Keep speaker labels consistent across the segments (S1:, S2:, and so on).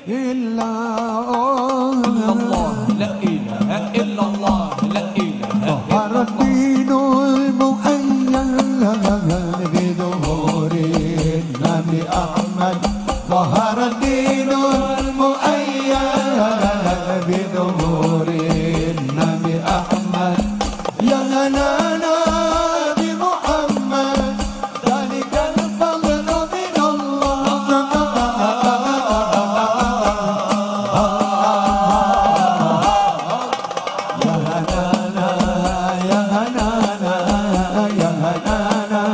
S1: إلا
S2: الله لا إله إلا الله لا إله
S1: ظهر الدين المؤيد بظهور النبي أحمد ظهر الدين المؤيد بظهور النبي أحمد يا هلانا بمحمد ذلك الفضل من الله يا هلانا يا هلانا يا هلانا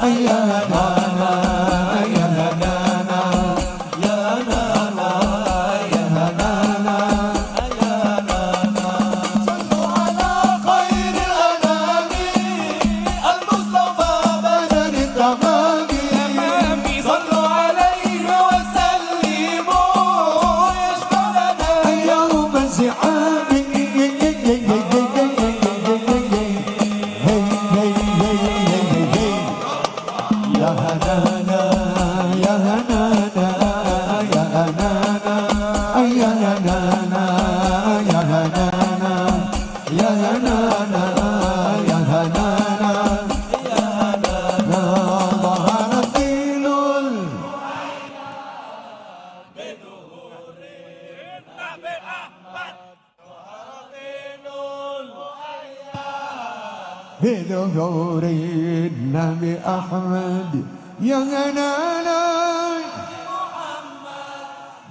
S1: يا هلانا يا هلانا يا هلانا يا هلانا يا هلانا صلوا على خير الأنام المصطفى بدر التمام
S2: صلوا عليه وسلموا يشفع لنا
S1: يوم الزحام يا هنانا يا هنانا يا هنانا يا هنانا يا هنانا يا هنانا يا هنانا يا هنانا ظهر الدين بظهور النبي أحمد يا هنانا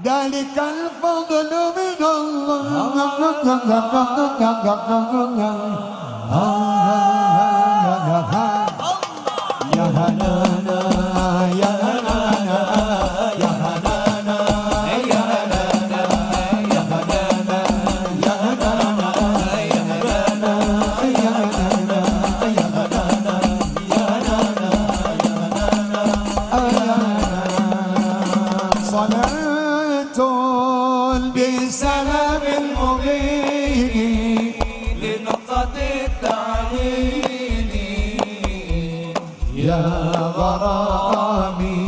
S1: ذلك الفضل من الله يا هنانا يا هنانا يا هنانا يا هنانا يا هنانا يا هنانا يا هنانا يا هنانا يا هنانا يا هنانا يا هنانا صلاة بسلام المبين
S2: لنقطة التعليل
S1: يا غرامي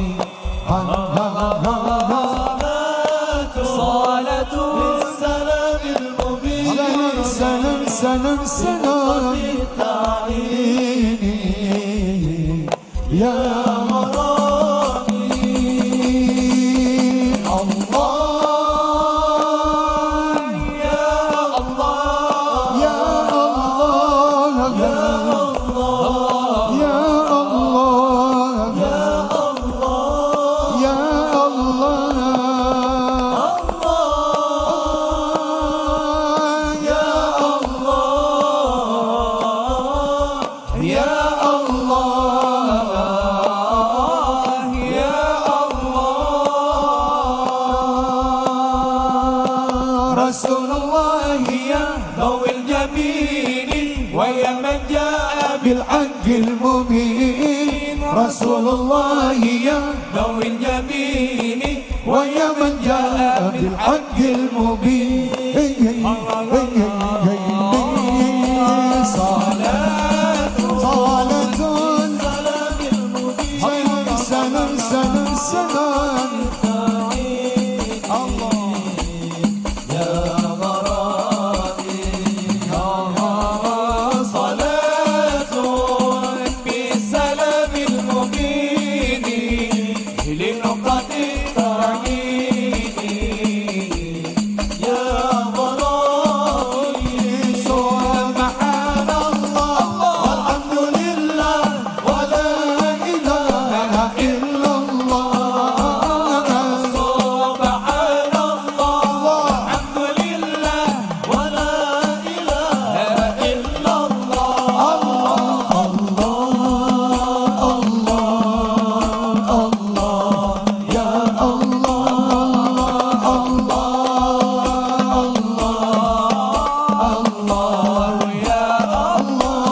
S2: صلاة السلام المبين
S1: سلام سلام سلام يا غرامي الله
S2: يا الله
S1: يا الله يا
S2: الله
S1: يا الله
S2: يا الله
S1: يا الله
S2: يا الله يا الله يا الله رسول الله يا ضوء الجبين ويا من جاء
S1: بالحق المبين رسول الله يا
S2: ضوء الجبين
S1: ويا من جاء بالحق المبين صلاة صلاة
S2: سلام المبين
S1: سلام سلام سلام الله
S2: يا غرامي يا غرام صلاة بسلام المبين لنقطة التعيين يا غرامي
S1: سبحان الله والحمد لله ولا إله إلا الله
S2: سبحان الله الحمد لله ولا إله إلا الله
S1: يا الله
S2: الله يا
S1: الله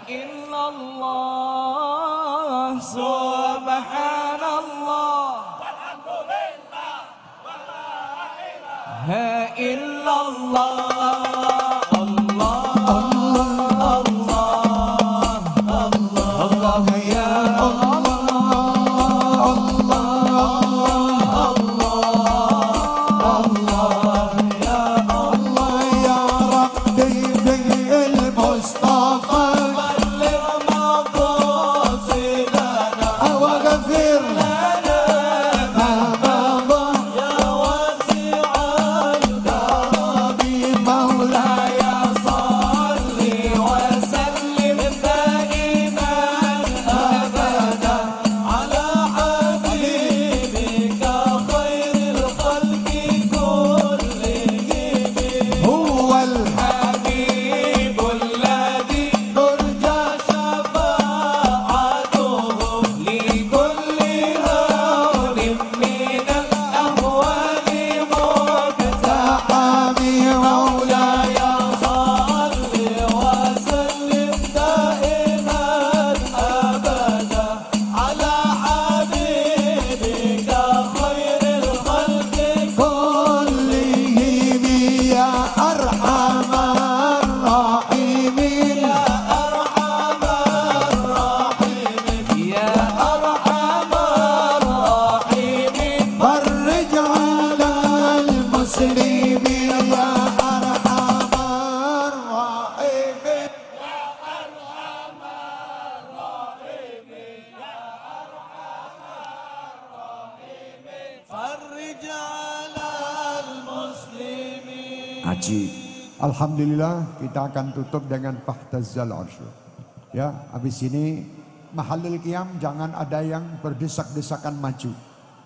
S2: إلا الله سبحان الله إلا الله الله الله
S1: Ajib. Alhamdulillah kita akan tutup dengan Fahtazzal Arsy. Ya, habis ini Mahallul Qiyam jangan ada yang berdesak-desakan maju.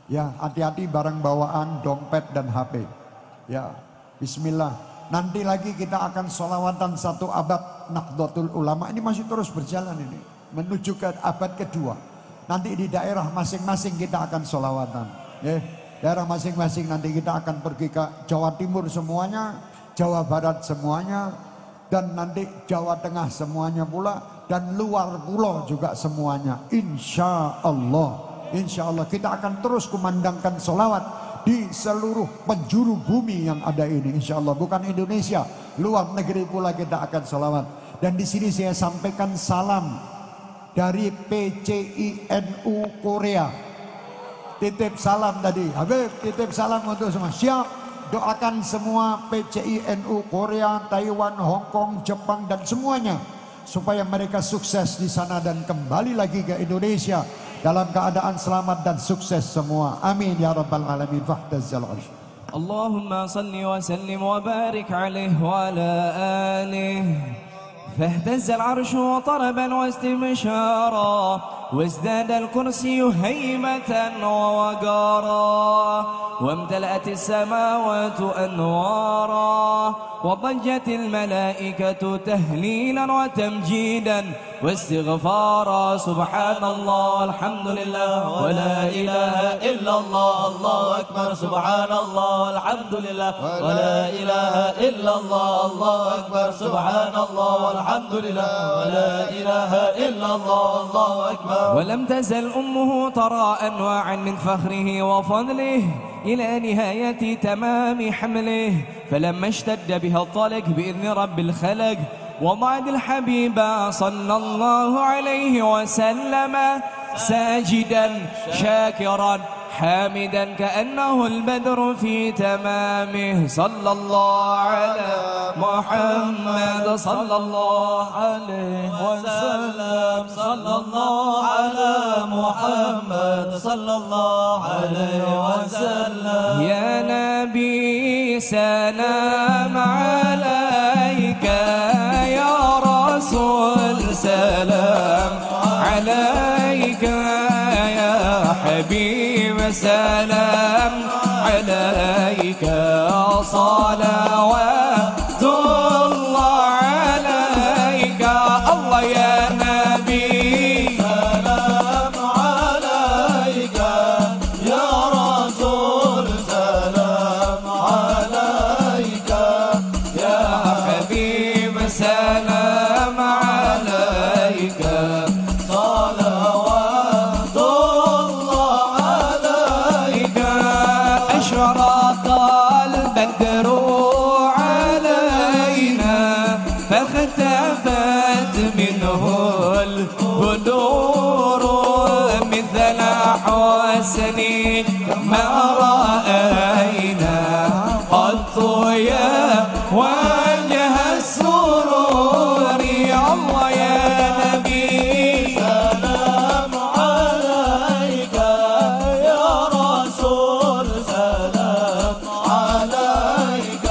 S1: Ya, hati-hati barang bawaan, dompet dan HP. Ya, bismillah. Nanti lagi kita akan sholawatan 1 abad Nahdlatul Ulama. Ini masih terus berjalan ini. Menuju ke abad kedua. Nanti di daerah masing-masing kita akan sholawatan. Ya, daerah masing-masing nanti kita akan pergi ke Jawa Timur semuanya. Jawa Barat semuanya, dan nanti Jawa Tengah semuanya pula, dan luar pulau juga semuanya. Insya Allah kita akan terus kumandangkan sholawat di seluruh penjuru bumi yang ada ini. Insya Allah, bukan Indonesia, luar negeri pula kita akan sholawat. Dan di sini saya sampaikan salam dari PCINU Korea. Titip salam tadi, Habib titip salam untuk semua. Siap. Doakan semua PCINU Korea, Taiwan, Hong Kong, Jepang dan semuanya supaya mereka sukses di sana dan kembali lagi ke Indonesia dalam keadaan selamat dan sukses semua. Amin ya rabbal alamin. Fahtazzal Arsy.
S2: Allahumma salli wa sallim wa barik alaihi wa ala alihi. فاهتز العرش طربا واستبشارا وازداد الكرسي هيبة ووقارا وامتلأت السماوات أنوارا وضجت الملائكة تهليلا وتمجيدا واستغفارا سبحان الله والحمد لله ولا إله إلا الله الله أكبر سبحان الله والحمد لله ولا إله إلا الله الله أكبر سبحان الله والحمد لله ولا إله إلا الله الله أكبر. ولم تزل أمه ترى أنواعا من فخره وفضله إلى نهاية تمام حمله فلما اشتد بها الطلق بإذن رب الخلق وضعت الحبيب صلى الله عليه وسلم ساجدا شاكرا حامدا كأنه البدر في تمامه صلى الله على محمد صلى الله عليه وسلم صلى الله على محمد صلى الله عليه وسلم. يا نبي سلام عليك يا رسول سلام عليك يا حبيب سلام عليك صلوات الله عليك الله يا نبي سلام عليك يا رسول سلام عليك يا حبيب سلام عليك صلوات الله عليك. أشرق البدر علينا فاختفت منه البدور مثل حسنك ما رأينا قط يا وجه السرور الله يا نبي سلام عليك يا رسول سلام عليك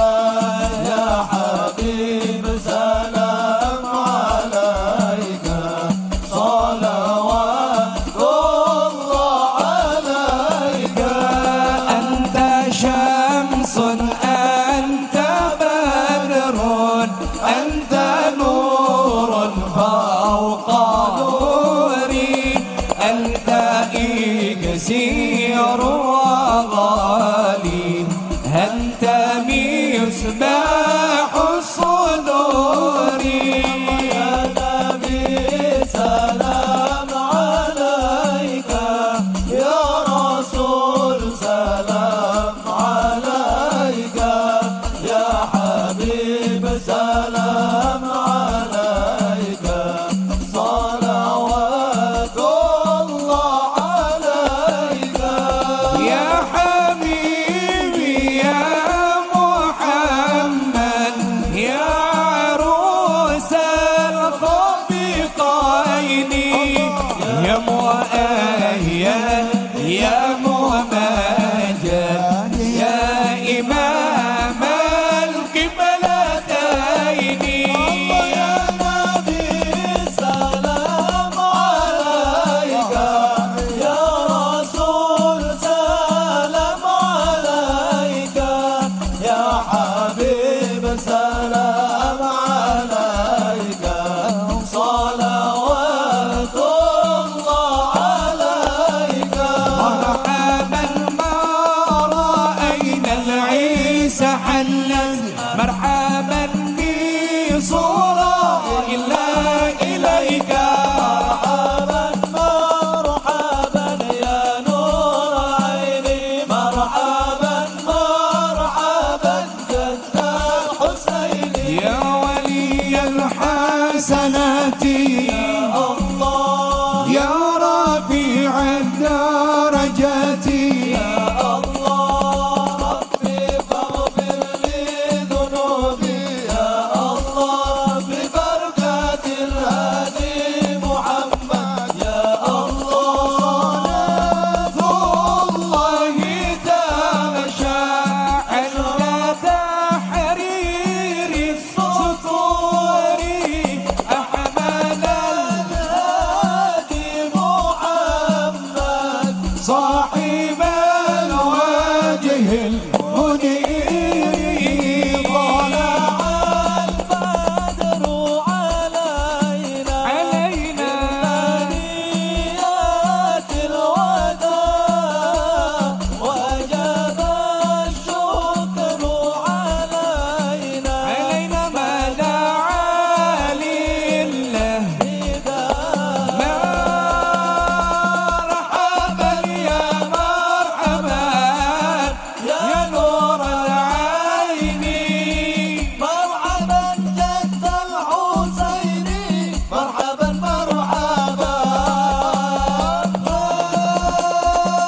S2: يا حبيب سلام عليك صلوات الله عليك. أنت
S1: حاجاتي
S2: يا الله
S1: يا رفيع الدرجات
S2: يا الله ربي فاغفر لي ذنوبي يا الله ببركة الهادي محمد يا الله
S1: الله تغشى
S2: عند تحرير السطور أحمد الهادي محمد
S1: صاحب الوجه المنير
S2: طلع البدر علينا ثنيات الوداع وجب الشكر علينا
S1: ما دعا لله مرحبا يا مرحبا يا نور العين
S2: مرحبا جد الحسين مرحبا مرحبا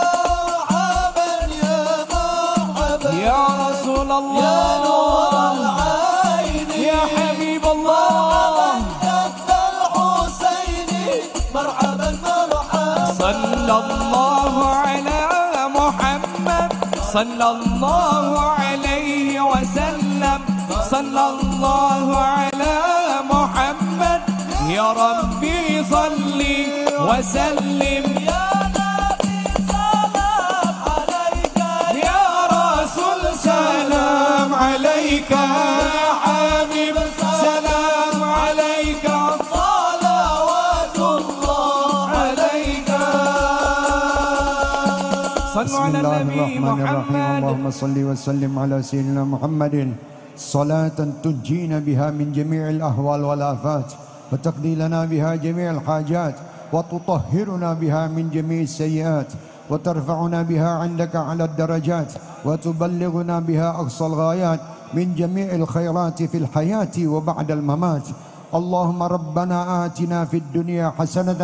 S2: مرحبا يا مرحبا
S1: يا رسول
S2: يا
S1: الله
S2: نور العين
S1: يا حبيب الله
S2: جد الحسين مرحبا مرحبا
S1: صلى الله على محمد صلى الله عليه وسلم صلى الله على محمد يا ربي صلي وسلم
S2: يا نبي سلام عليك
S1: يا رسول سلام عليك يا حبيب سلام عليك
S2: صلوات الله عليك
S1: صلوا على النبي محمد اللهم صل وسلم على سيدنا محمد صلاة تنجينا بها من جميع الأهوال والآفات وتقضي لنا بها جميع الحاجات وتطهرنا بها من جميع السيئات وترفعنا بها عندك على الدرجات وتبلغنا بها أقصى الغايات من جميع الخيرات في الحياة وبعد الممات. اللهم ربنا آتنا في الدنيا حسنة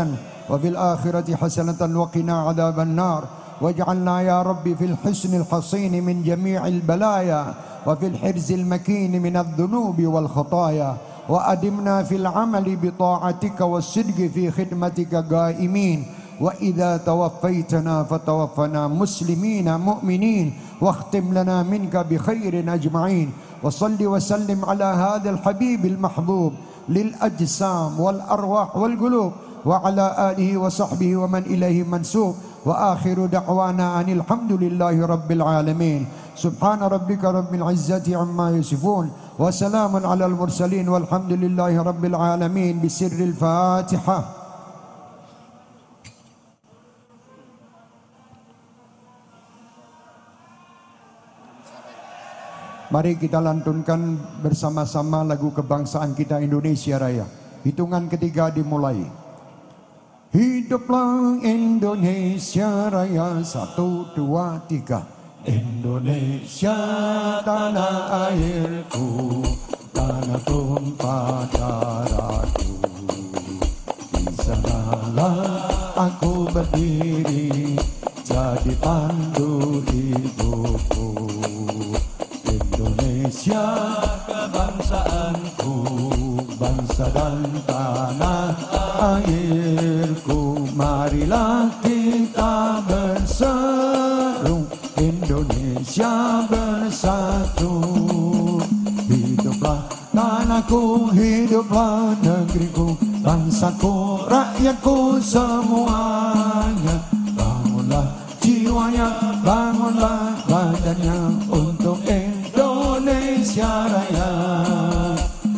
S1: وفي الآخرة حسنة وقنا عذاب النار واجعلنا يا رب في الحسن الحصين من جميع البلايا وفي الحرز المكين من الذنوب والخطايا وأدمنا في العمل بطاعتك والصدق في خدمتك قائمين وإذا توفيتنا فتوفنا مسلمين مؤمنين واختم لنا منك بخير أجمعين وصل وسلم على هذا الحبيب المحبوب للأجسام والأرواح والقلوب وعلى آله وصحبه ومن إليه منسوب وآخر دعوانا أن الحمد لله رب العالمين. سبحان ربك رب العزة عما يصفون وسلام على المرسلين والحمد لله رب العالمين بسر الفاتحة. Mari kita lantunkan bersama-sama lagu kebangsaan kita Indonesia Raya. Hitungan ketiga dimulai. Hiduplah Indonesia Raya, 1, 2, 3. Indonesia tanah airku, tanah tumpah darahku. Di sanalah aku berdiri, jadi pandu ibuku. Indonesia kebangsaanku, bangsa dan tanah airku. Marilah kita berseru, Indonesia bersatu. Hiduplah tanahku, hiduplah negeriku, bangsaku, rakyatku semuanya. Bangunlah jiwanya, bangunlah badannya untuk Indonesia Raya.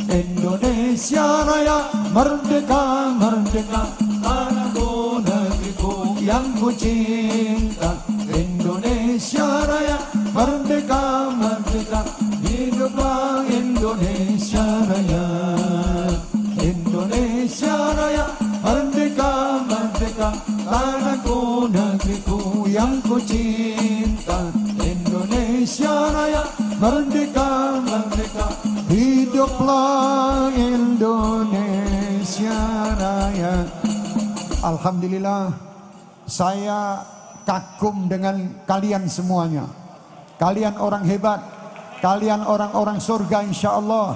S1: Indonesia Raya, merdeka, merdeka, tanahku, negeriku yang ku cinta. Indonesia Raya, merdeka, merdeka, hiduplah Indonesia Raya. Indonesia Raya, merdeka, merdeka, tanahku, negeriku yang ku cinta. Indonesia Raya, merdeka, merdeka, hiduplah Indonesia. raya. Alhamdulillah, saya kagum dengan kalian semuanya. Kalian orang hebat, kalian orang-orang surga insya Allah.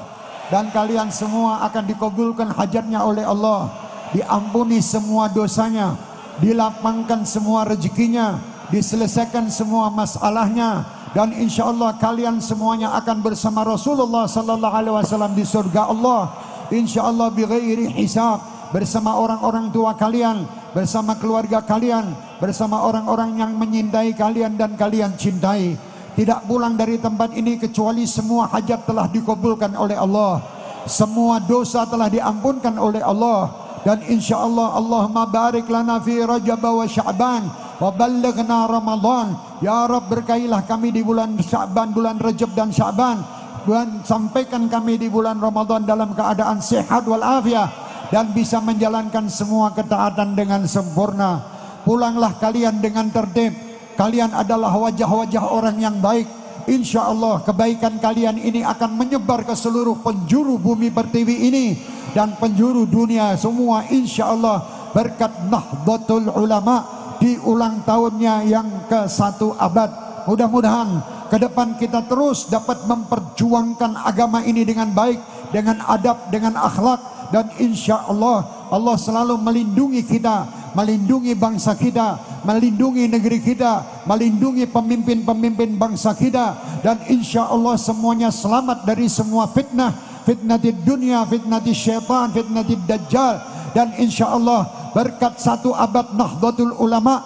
S1: Dan kalian semua akan dikabulkan hajatnya oleh Allah, diampuni semua dosanya, dilapangkan semua rezekinya, diselesaikan semua masalahnya. Dan insya Allah kalian semuanya akan bersama Rasulullah sallallahu alaihi wasallam di surga Allah, insya Allah bighairi hisab, bersama orang-orang tua kalian, bersama keluarga kalian, bersama orang-orang yang menyintai kalian dan kalian cintai. Tidak pulang dari tempat ini kecuali semua hajat telah dikabulkan oleh Allah, semua dosa telah diampunkan oleh Allah. Dan insya Allah, Allahumma barik lana fi Rajab wa Sya'ban wa ballighna Ramadan. Ya Rabb, berkailah kami di bulan Sya'ban, bulan Rajab dan Sya'ban, dan sampaikan kami di bulan Ramadan dalam keadaan sehat walafiat dan bisa menjalankan semua ketaatan dengan sempurna. Pulanglah kalian dengan tertib. Kalian adalah wajah-wajah orang yang baik. Insya Allah kebaikan kalian ini akan menyebar ke seluruh penjuru bumi pertiwi ini dan penjuru dunia semua, insya Allah, berkat Nahdlatul Ulama di ulang tahunnya yang ke-1 abad. Mudah-mudahan ke depan kita terus dapat memperjuangkan agama ini dengan baik, dengan adab, dengan akhlak. Dan insya Allah, Allah selalu melindungi kita, melindungi bangsa kita, melindungi negeri kita, melindungi pemimpin-pemimpin bangsa kita. Dan insya Allah semuanya selamat dari semua fitnah, fitnatid dunia, fitnatid syaitan, fitnatid dajjal. Dan insya Allah berkat 1 abad Nahdlatul Ulama,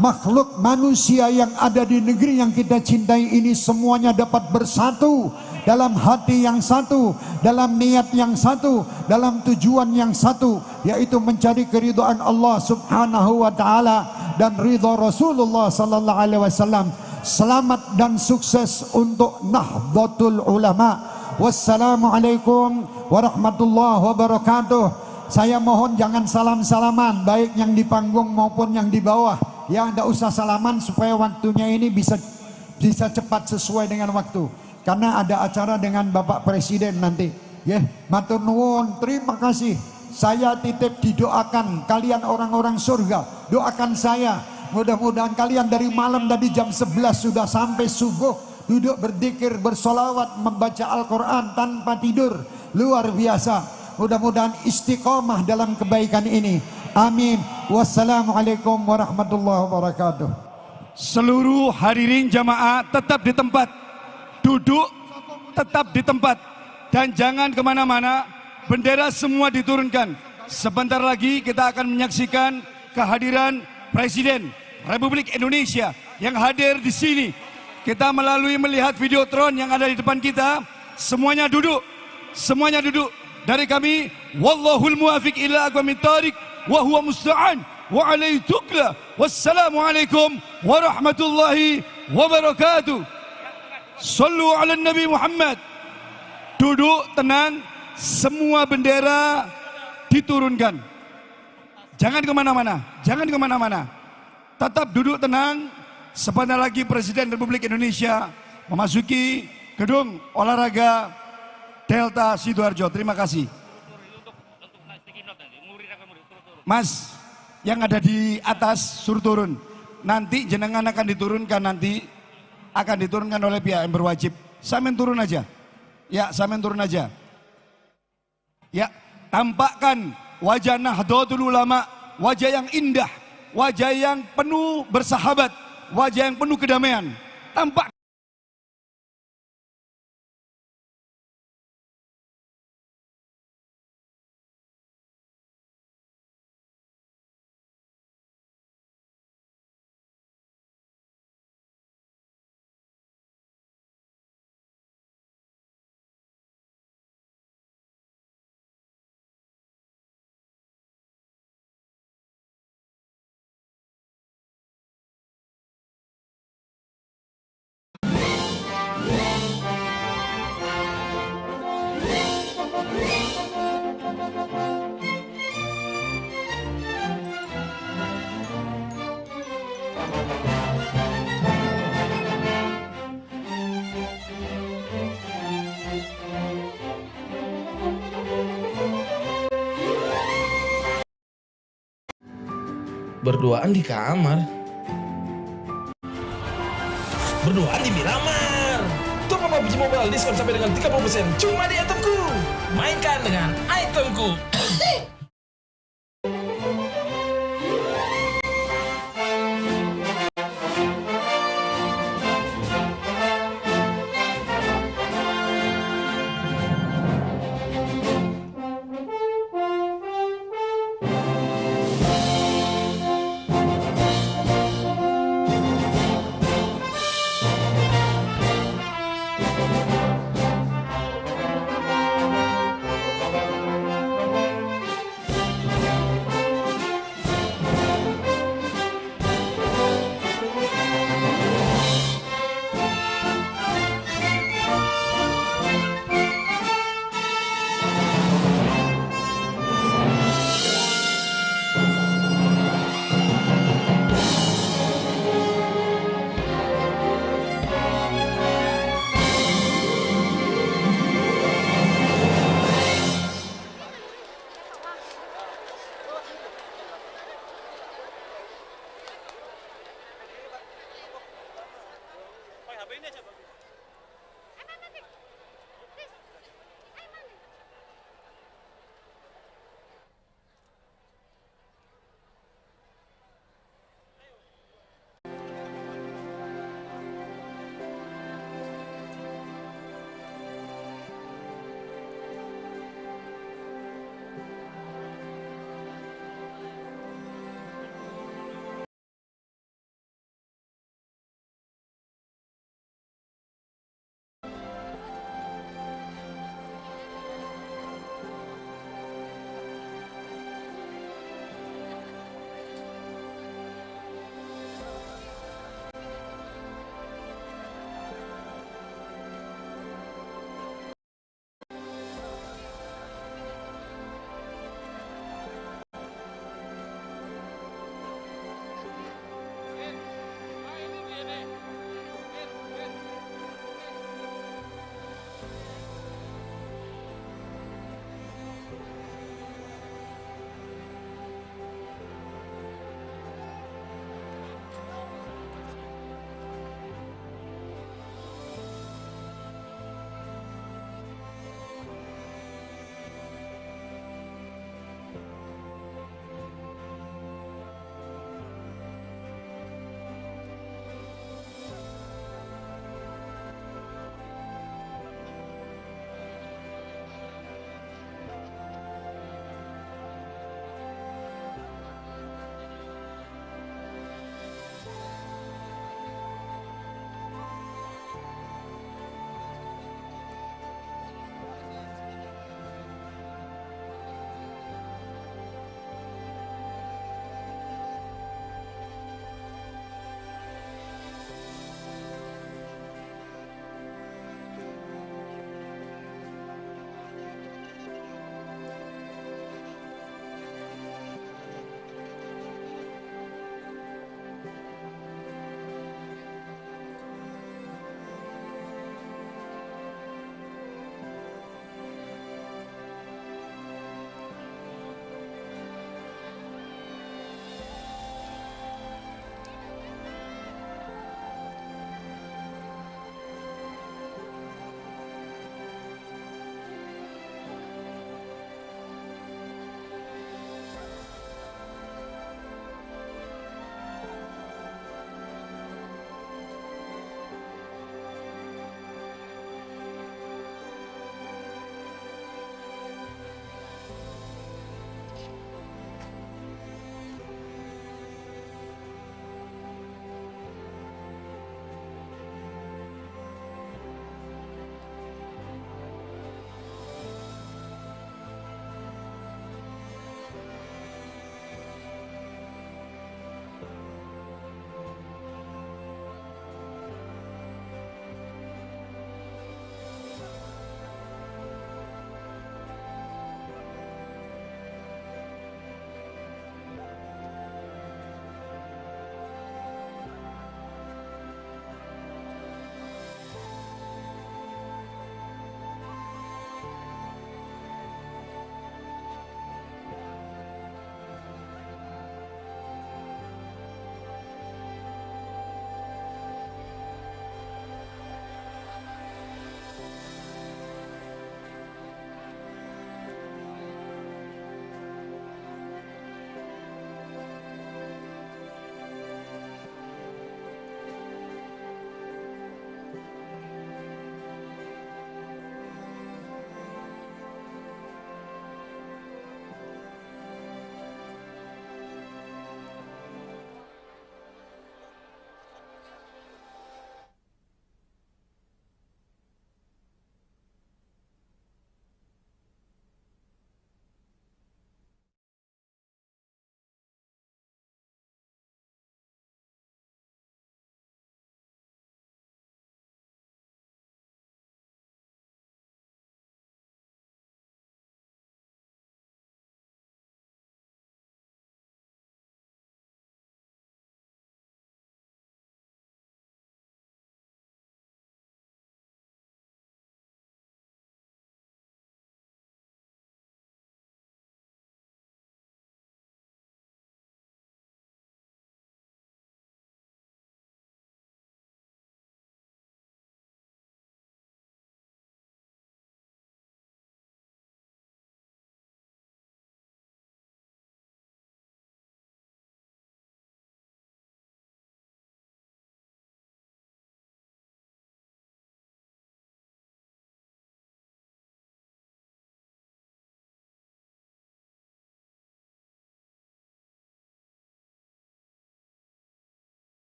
S1: makhluk manusia yang ada di negeri yang kita cintai ini semuanya dapat bersatu dalam hati yang satu, dalam niat yang satu, dalam tujuan yang satu, yaitu mencari keridhaan Allah Subhanahu wa taala dan ridha Rasulullah sallallahu alaihi wasallam. Selamat dan sukses untuk Nahdlatul Ulama. Wassalamualaikum warahmatullahi wabarakatuh. Saya mohon jangan salam-salaman, baik yang di panggung maupun yang di bawah. Ya, tidak usah salaman supaya waktunya ini bisa cepat sesuai dengan waktu. Karena ada acara dengan Bapak Presiden nanti. Ya, matur nuwun, terima kasih. Saya titip didoakan kalian orang-orang surga. Doakan saya. Mudah-mudahan kalian dari malam tadi jam 11 sudah sampai subuh duduk berzikir, bersolawat, membaca Al-Quran tanpa tidur. Luar biasa. Mudah-mudahan istiqomah dalam kebaikan ini. Amin. Wassalamualaikum warahmatullahi wabarakatuh.
S3: Seluruh hadirin jamaah tetap di tempat, duduk tetap di tempat, dan jangan kemana-mana. Bendera semua diturunkan. Sebentar lagi kita akan menyaksikan kehadiran Presiden Republik Indonesia yang hadir di sini. Kita melalui melihat videotron yang ada di depan kita. Semuanya duduk, semuanya duduk. Dari kami, wallahul muwafiq ila aqwamit thariq wa huwa musta'an wa alaihi tukla. Wassalamualaikum warahmatullahi wabarakatuh. Sallu ala Nabi Muhammad. Duduk tenang, semua bendera diturunkan. Jangan kemana-mana, jangan kemana-mana. Tetap duduk tenang. Sebentar lagi Presiden Republik Indonesia memasuki gedung olahraga Delta Sidoarjo. Terima kasih. Mas, yang ada di atas suruh turun. Nanti jenengan akan diturunkan, nanti akan diturunkan oleh pihak yang berwajib. Samen turun aja. Ya, samen turun aja. Ya, tampakkan wajah Nahdlatul Ulama, wajah yang indah, wajah yang penuh bersahabat, wajah yang penuh kedamaian. Tampak
S4: Berduaan di kamar. Berduaan di Miramar. Top up PUBG Mobile diskon sampai dengan 30% cuma di itemku. Mainkan dengan itemku.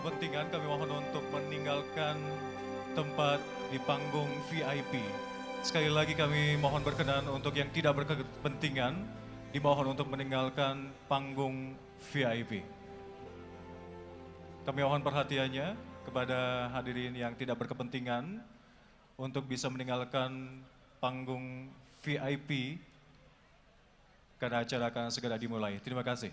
S5: berkepentingan, kami mohon untuk meninggalkan tempat di panggung VIP. Sekali lagi kami mohon berkenan untuk yang tidak berkepentingan, dimohon untuk meninggalkan panggung VIP. Kami mohon perhatiannya kepada hadirin yang tidak berkepentingan untuk bisa meninggalkan panggung VIP karena acara akan segera dimulai. Terima kasih.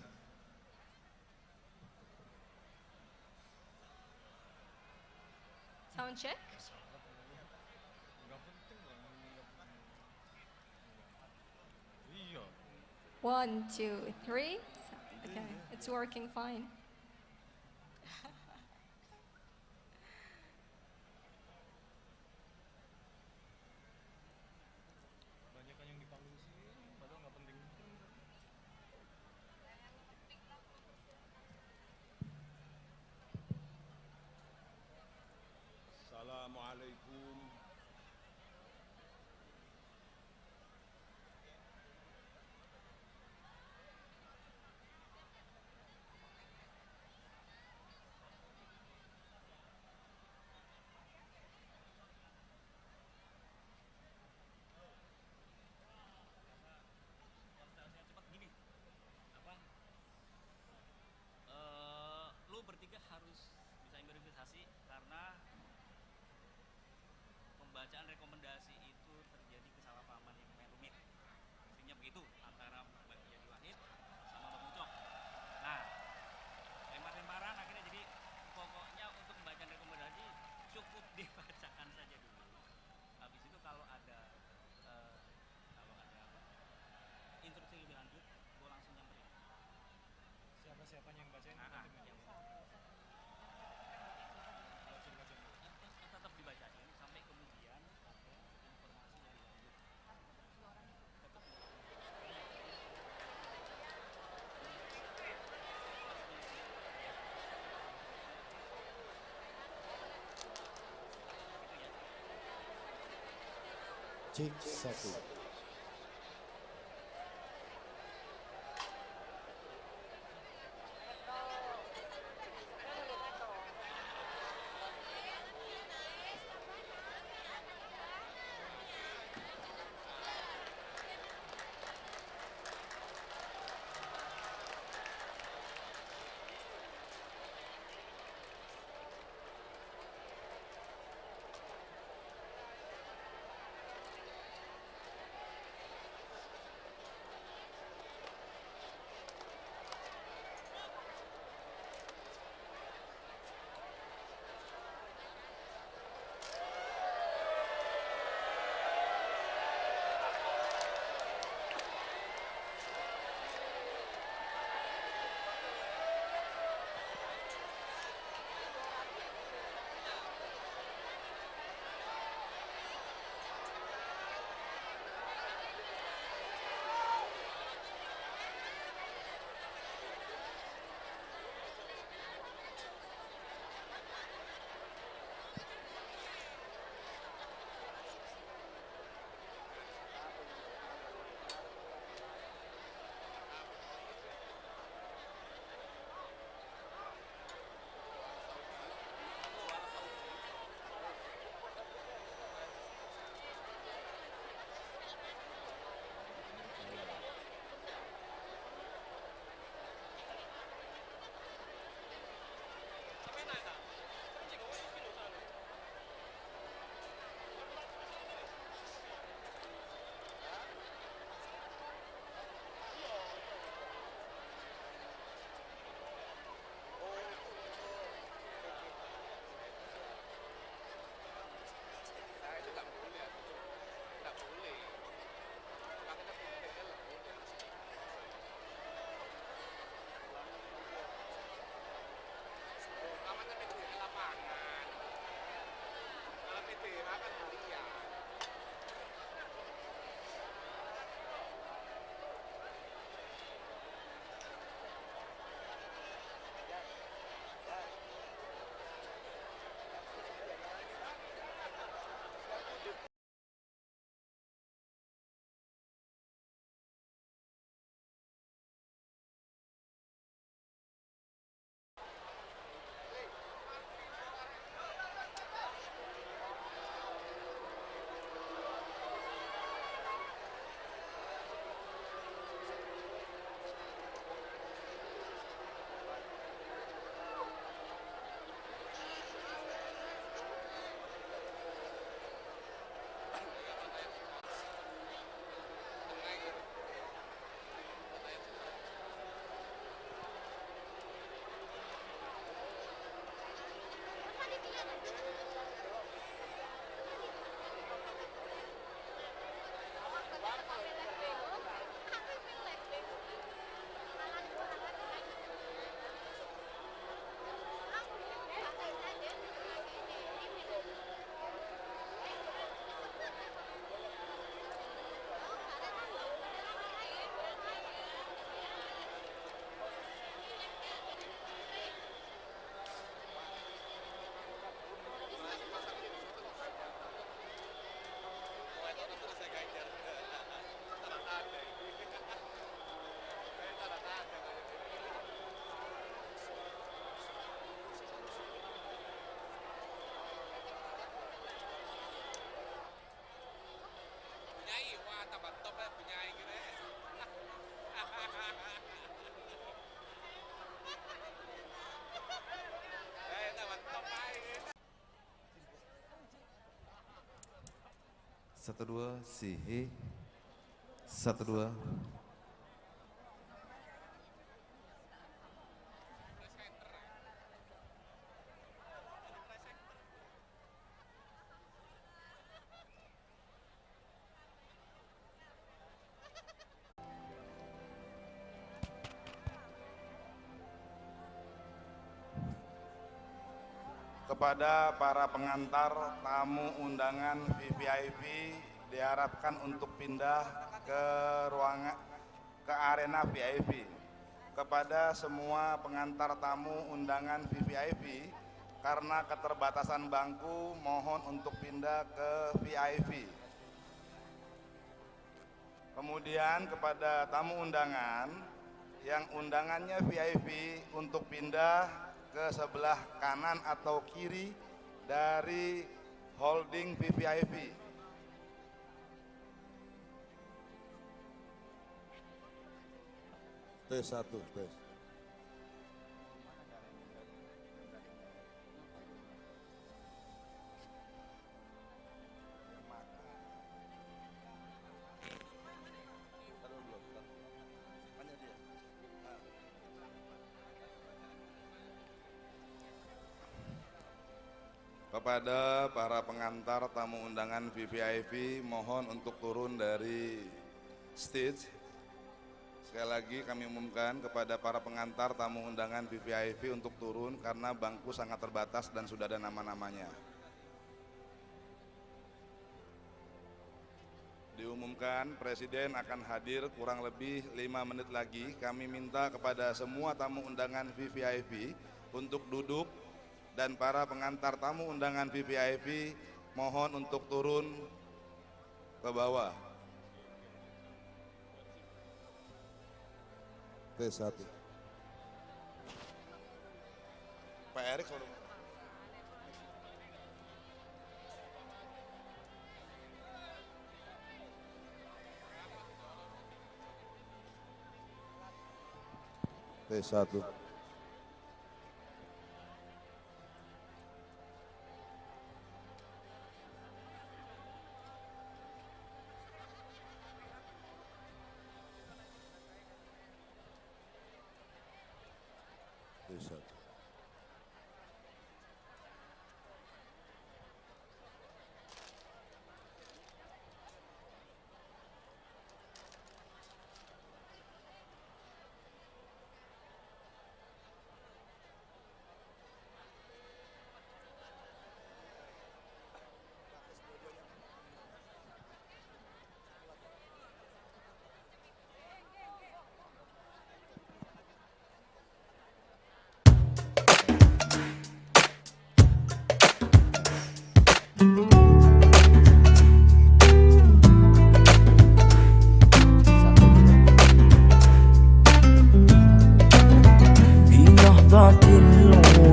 S6: Sound check. 1, 2, 3. Okay, it's working fine.
S7: Assalamualaikum.
S8: Lu bertiga harus bisa improvisasi karena pembacaan rekomendasi itu terjadi kesalahpahaman yang lumayan rumit. Intinya begitu antara Mbak Yadi Wahid sama Mbak Mucok. Nah, lempar-lemparan akhirnya jadi pokoknya untuk pembacaan rekomendasi cukup dibacakan saja dulu. Habis itu kalau ada instruksi lebih lanjut, gue langsung nyamperin.
S5: Siapa-siapanya yang bacain?
S8: Tetap dibacain sampai kemudian ada informasi lebih lanjut.
S7: Cek 1.
S9: 1 2 si he 1 2.
S10: Kepada para pengantar tamu undangan VVIP diharapkan untuk pindah ke ruangan ke arena VIP. Kepada semua pengantar tamu undangan VVIP karena keterbatasan bangku mohon untuk pindah ke VIP. Kemudian kepada tamu undangan yang undangannya VIP untuk pindah ke sebelah kanan atau kiri dari holding VVIP.
S7: T1 tes.
S10: Kepada para pengantar tamu undangan VVIP mohon untuk turun dari stage. Sekali lagi kami umumkan kepada para pengantar tamu undangan VVIP untuk turun karena bangku sangat terbatas dan sudah ada nama-namanya. Diumumkan Presiden akan hadir kurang lebih 5 menit lagi. Kami minta kepada semua tamu undangan VVIP untuk duduk dan para pengantar tamu undangan VVIP mohon untuk turun ke bawah.
S7: T1.
S10: Pak Erik kalau
S7: T1. T1.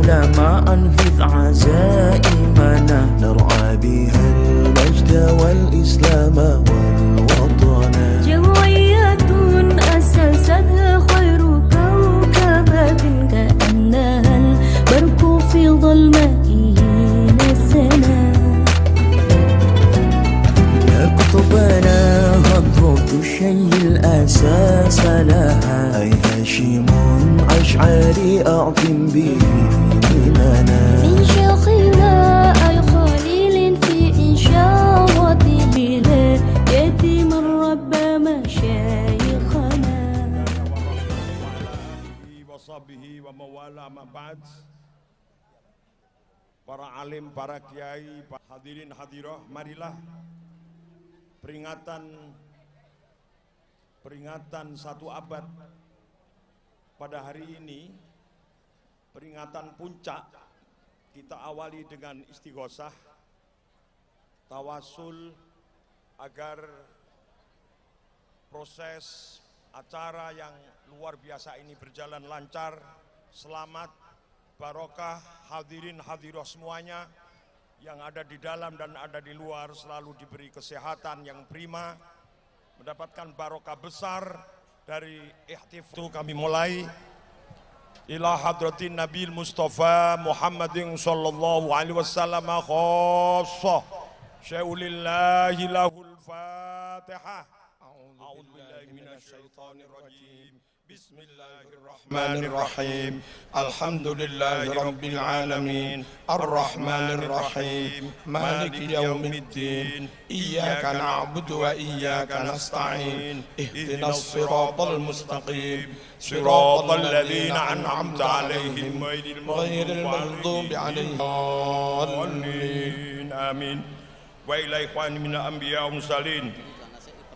S11: العلماء أنفذ عزائمنا
S12: نرعى بها المجد والإسلام والوطن
S11: جمعية أسستها خير كوكبة كأنها البرق في ظلمائه نسنا
S12: يا قطبنا هضرة الشيء الأساس لها أي هاشم أشعري أعظم به إيمانا
S11: من شيخنا أي خليل في إنشاءات بلاية من رب مشايخنا
S13: وصحبه وموالاه ما بعد. Para alim, para kiai, para hadirin hadirah, marilah peringatan 1 abad pada hari ini, peringatan puncak, kita awali dengan istighosah, tawasul agar proses acara yang luar biasa ini berjalan lancar, selamat, barokah, hadirin hadirah semuanya yang ada di dalam dan ada di luar selalu diberi kesehatan yang prima, mendapatkan barokah besar dari ihtifaz. Itu kami mulai ila hadratin Nabil Mustafa Muhammadin sallallahu alaihi wasallam khassah Syaulillahi lahul Fatihah. A'udzu billahi minasyaitonir rajim. Bismillahirrahmanirrahim. Alhamdulillahi rabbil alamin. Arrahmanir rahim. Maliki yaumiddin. Iyyaka na'budu wa iyyaka nasta'in. Ihdinas siratal mustaqim. Siratal ladzina an'amta 'alaihim ghairil maghdubi 'alaihim waladdallin. Amin. Wa ila ikhwani minal anbiya wal mursalin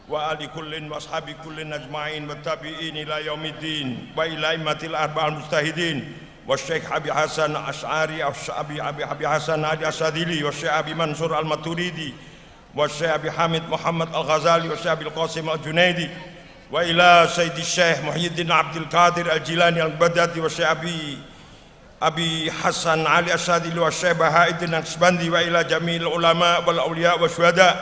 S13: wa ali kullin wa ashabi kullin ajma'in wa tabi'in ila yaumiddin wa ila imatil arba'al mustahidin wa Syekh Abi Hasan Asy'ari Abi Hasan Adi Asadili wa Syekh Abi Mansur Al-Maturidi wa Syekh Abi Hamid Muhammad Al-Ghazali wa Syekh Abi Al-Qasim Al-Junaidi wa ila Sayyidi Syekh Muhyiddin Abdul Qadir Al-Jilani Al-Badati wa Syekh Abi Hasan Ali Asadili wa Syekh Bahaiddin Naqsbandi wa ila jamil ulama wal awliya wa syuhada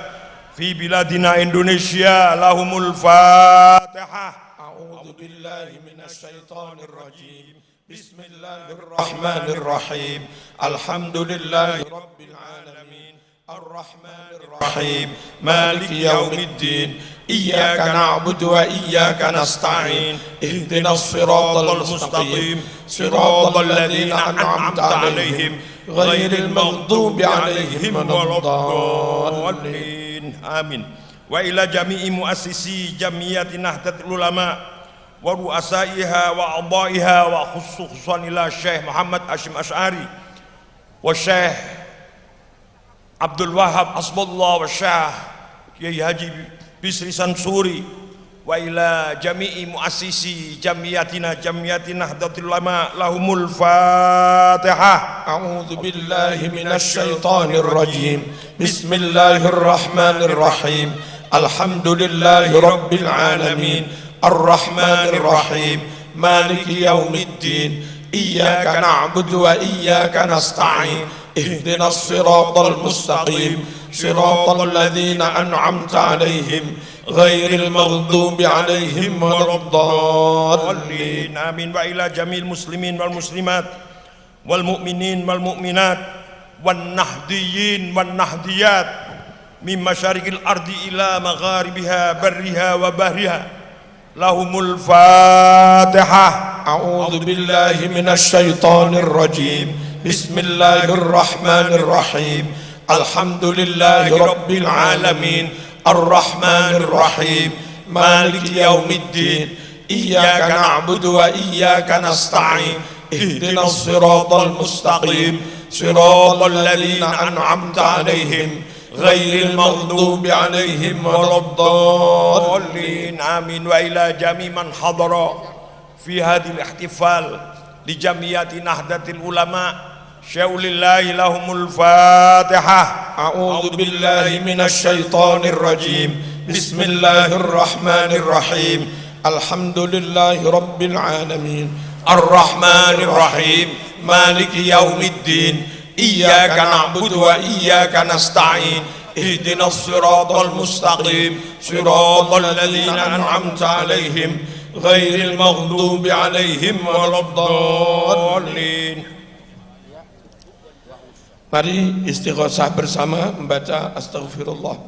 S13: fi biladina Indonesia. Lahumul Fatihah. A'udzu billahi minasy syaithanir rajim. Bismillahirrahmanirrahim. Alhamdulillahi rabbil alamin. Arrahmanir rahim. Maliki yaumiddin. Iyyaka na'budu wa iyyaka nasta'in. Ihdinas siratal mustaqim. Siratal ladzina an'amta 'alaihim ghairil maghdubi 'alaihim waladdallin. Amin. Wa ila jami'i muassisi jamiyati Nahdlatul Ulama wa ru'asaiha wa a'dha'iha wa khususan ila Syekh Muhammad Hashim Asy'ari wa Syekh Abdul Wahab Asbullah wa Syekh Kiai Haji Bisri Sansuri wa ila jami'i muassisi jamiyatina Nahdlatul Ulama. Lahumul Fatihah. A'udzu billahi minasy syaithanir rajim. Bismillahirrahmanirrahim. Alhamdulillahi rabbil alamin. Arrahmanir rahim. Maliki yaumiddin. Iyyaka na'budu wa iyyaka nasta'in. Ihdinas siratal mustaqim. Siratal ladzina an'amta 'alaihim ghairil maghdubi 'alaihim waladdallin. Amin. Wa ila jamil muslimin wal muslimat wal mu'minin wal mu'minat wan nahdiyyin wan nahdiyat min masyariqil ardi ila magharibiha barriha wa bahriha. Lahumul Fatihah. A'udzu billahi minasy syaithanir rajim. Bismillahirrahmanirrahim. Alhamdulillahi rabbil alamin. Arrahmanir rahim. Maliki yaumiddin. Iyyaka na'budu wa iyyaka nasta'in. Ihdinas siratal mustaqim. Siratal ladzina an'amta 'alaihim ghairil maghdubi 'alaihim waladdallin. Amin. Wa ila jami man hadara fi hadhil ihtifal li jamiyati Nahdlatul Ulama. Syaulillahi lahumul Fatihah. A'udzu billahi minasy syaithanir rajim. Bismillahirrahmanirrahim. Alhamdulillahi rabbil alamin. Arrahmanir rahim. Maliki yaumiddin. Iyyaka na'budu wa iyyaka nasta'in. Ihdinas siratal mustaqim. Siratal ladzina an'amta 'alaihim ghairil maghdubi 'alaihim waladdallin. Mari istighosah bersama membaca astaghfirullah.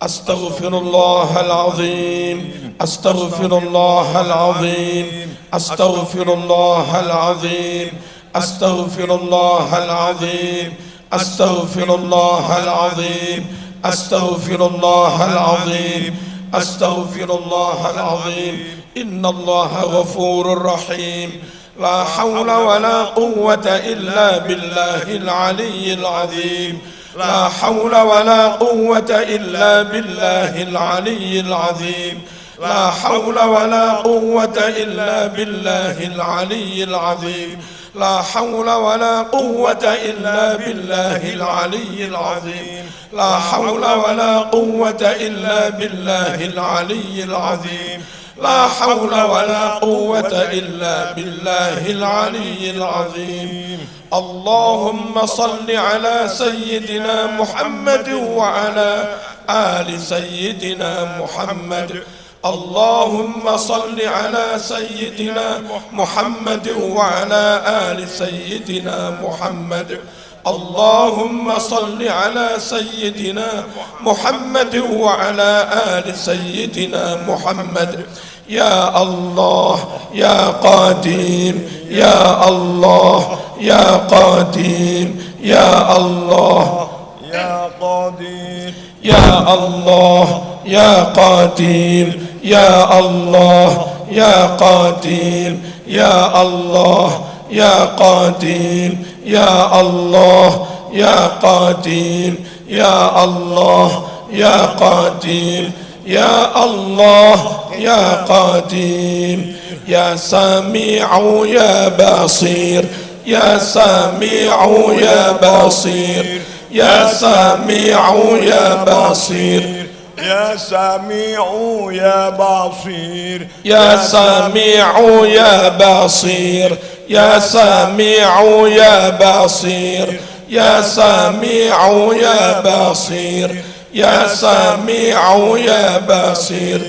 S13: Astaghfirullahalazim. Astaghfirullahalazim. Astaghfirullahalazim. Astaghfirullahalazim. Astaghfirullahalazim. Astaghfirullahalazim. Astaghfirullahalazim. Innallaha ghafurur rahim. لا حول ولا قوة إلا بالله العلي العظيم. لا حول ولا قوة إلا بالله العلي العظيم. لا حول ولا قوة إلا بالله العلي العظيم. لا حول ولا قوة إلا بالله العلي العظيم. لا حول ولا قوة إلا بالله العلي العظيم. لا حول ولا قوة إلا بالله العلي العظيم. اللهم صل على سيدنا محمد وعلى آل سيدنا محمد. اللهم صل على سيدنا محمد وعلى آل سيدنا محمد.
S14: اللهم صل على سيدنا محمد وعلى آل سيدنا محمد. يا الله يا قديم يا الله يا قديم يا الله
S13: يا قدير
S14: يا الله يا قديم يا الله يا قديم يا الله يا قديم يا الله يا قديم يا الله يا قديم يا الله يا قديم يا سميع يا بصير يا سميع يا بصير يا سميع يا بصير
S13: يا سميع يا بصير
S14: يا سميع يا بصير يا سميع يا بصير يا سميع يا بصير يا سميع يا بصير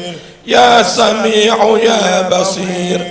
S14: يا سميع يا بصير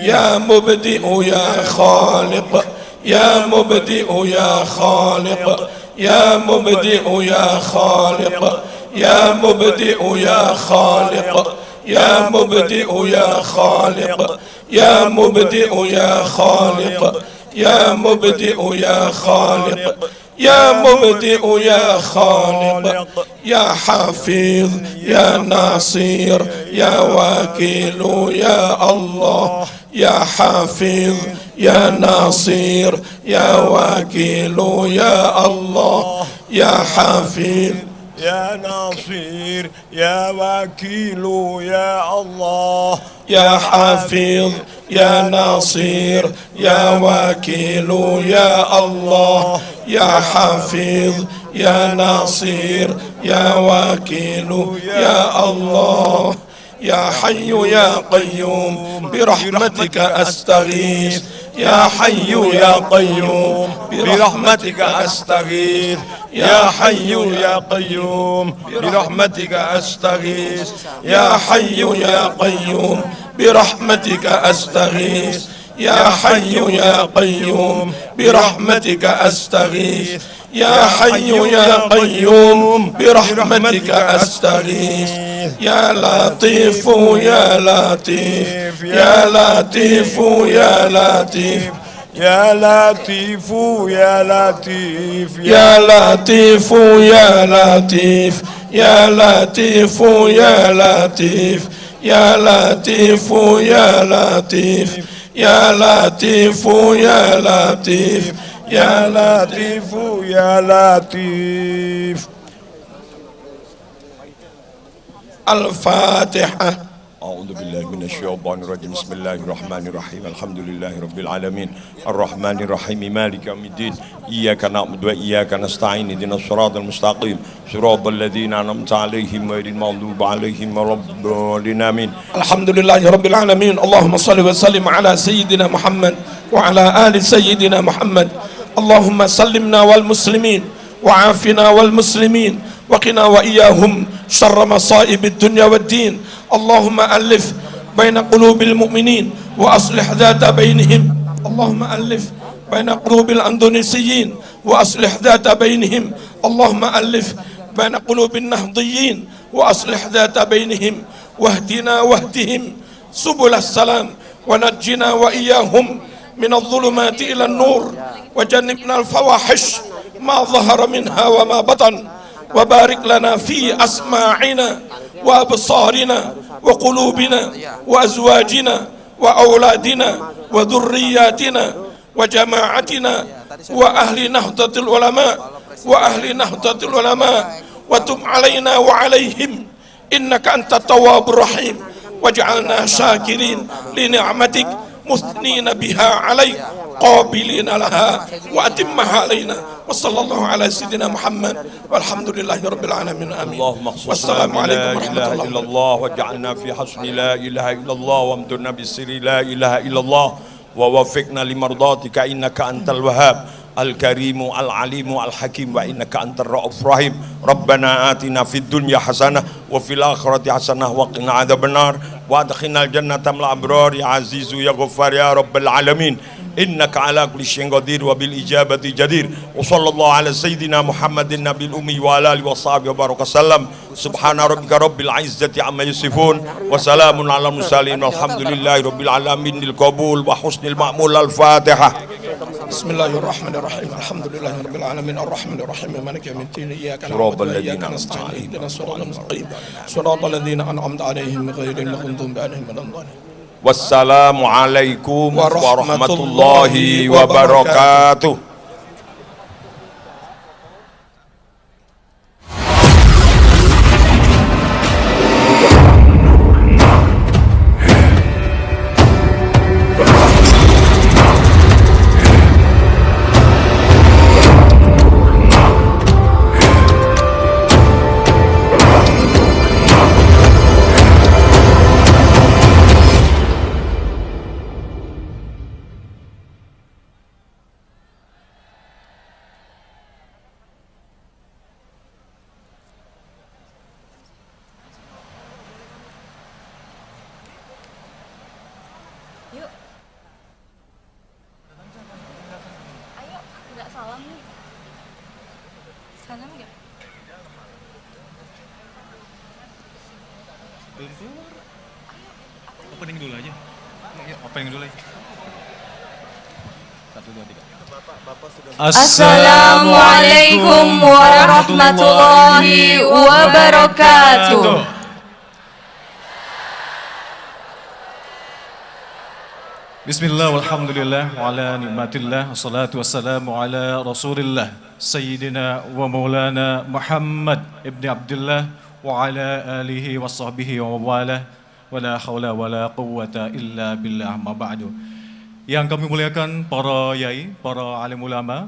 S14: يا مبدئ يا خالق يا مبدئ يا خالق يا مبدئ يا خالق يا مبدئ يا خالق يا مبدئ يا خالق يا مبدئ يا خالق يا مبدئ يا خالق يا مبدئ يا خالق يا حفيظ يا ناصير يا وكيل يا الله يا حفيظ يا ناصير يا وكيل يا الله يا حفيظ
S13: يا ناصير يا وكيل يا الله
S14: يا حفيظ يا ناصير يا وكيل يا الله يا حفيظ يا ناصير يا وكيل يا الله يا حي يا قيوم برحمتك أستغيث يا حي يا قيوم برحمتك أستغيث يا حي يا قيوم برحمتك أستغيث يا حي يا قيوم برحمتك أستغيث يا حي يا قيوم برحمتك أستغيث يا حي يا قيوم برحمتك أستغيث يا لطيف يا لطيف يا لطيف يا لطيف
S13: يا لطيف يا لطيف
S14: يا لطيف يا لطيف يا لطيف يا لطيف يا لطيف يا لطيف يا لطيف يا لطيف
S13: يا لطيف يا لطيف.
S14: الفاتحة.
S13: أعوذ بالله من الشيطان الرجيم. بسم الله الرحمن الرحيم. الحمد لله رب العالمين الرحمن الرحيم مالك يوم الدين إياك نعبد وإياك نستعين اهدنا الصراط المستقيم صراط الذين أنعمت عليهم غير المغضوب عليهم ولا الضالين آمين.
S14: الحمد لله رب العالمين. اللهم صل وسلم على سيدنا محمد وعلى آل سيدنا محمد. اللهم سلمنا والمسلمين وعافنا والمسلمين وقنا وإياهم شر مصائب الدنيا والدين. اللهم ألف بين قلوب المؤمنين وأصلح ذات بينهم. اللهم ألف بين قلوب الأندونيسيين وأصلح ذات بينهم. اللهم ألف بين قلوب النهضيين وأصلح ذات بينهم واهدنا واهدهم سبل السلام ونجنا وإياهم من الظلمات إلى النور وجنبنا الفواحش ما ظهر منها وما بطن وبارك لنا في أسماعنا وأبصارنا وقلوبنا وأزواجنا وأولادنا وذرياتنا وجماعتنا وأهل نهضة العلماء وأهل نهضة العلماء وتب علينا وعليهم إنك أنت التواب الرحيم واجعلنا شاكرين لنعمتك مثنين بها عليك قابلين لها وأتمها علينا. وصلى الله على سيدنا محمد والحمد لله رب العالمين آمين.
S13: اللهم
S14: والسلام عليكم ورحمة
S13: لا إله
S14: الله.
S13: إلا الله واجعلنا في حسن لا إله إلا الله وامدنا بالسر لا إله إلا الله ووفقنا لمرضاتك إنك أنت الوهاب الكريم العليم الحكيم وإنك أنت الرؤوف الرحيم. ربنا آتنا في الدنيا حسنة وفي الآخرة حسنة وقنا عذاب النار وادخلنا الجنة مع الأبرار يا عزيز يا غفار يا رب العالمين. innaka ala kulli syai'in qadir wa bil ijabati jadir. Wa sallallahu ala sayyidina Muhammadin nabil ummi wa ala alihi wa sahbihi wa baraka sallam. Subhana rabbika rabbil izzati amma yasifun wa salamun ala mursalin walhamdulillahi rabbil alamin. Lil qabul wa husnil ma'mul. Al-Fatihah.
S14: Bismillahirrahmanirrahim. Alhamdulillahi rabbil alamin arrahmanir rahim maliki yaumiddin iyyaka na'budu wa iyyaka nasta'in ihdinas siratal mustaqim siratal ladzina an'amta 'alaihim ghairil maghdubi 'alaihim waladdallin.
S13: Wassalamualaikum warahmatullahi wabarakatuh.
S6: Yuk. Ayo, nggak salam nih. Salam nggak?
S5: Belum keluar. Opening dulu aja. Ya, opening dulu aja. 1, 2, 3.
S15: Assalamualaikum warahmatullahi wabarakatuh.
S5: Bismillah walhamdulillah wa ala nikmatillah wassalatu wassalamu ala rasulillah Sayyidina wa maulana Muhammad ibn Abdullah wa ala alihi wa sahbihi wa wala wa la hawla wa la quwwata illa billah ma ba'du. Yang kami muliakan para yai, para alim ulama,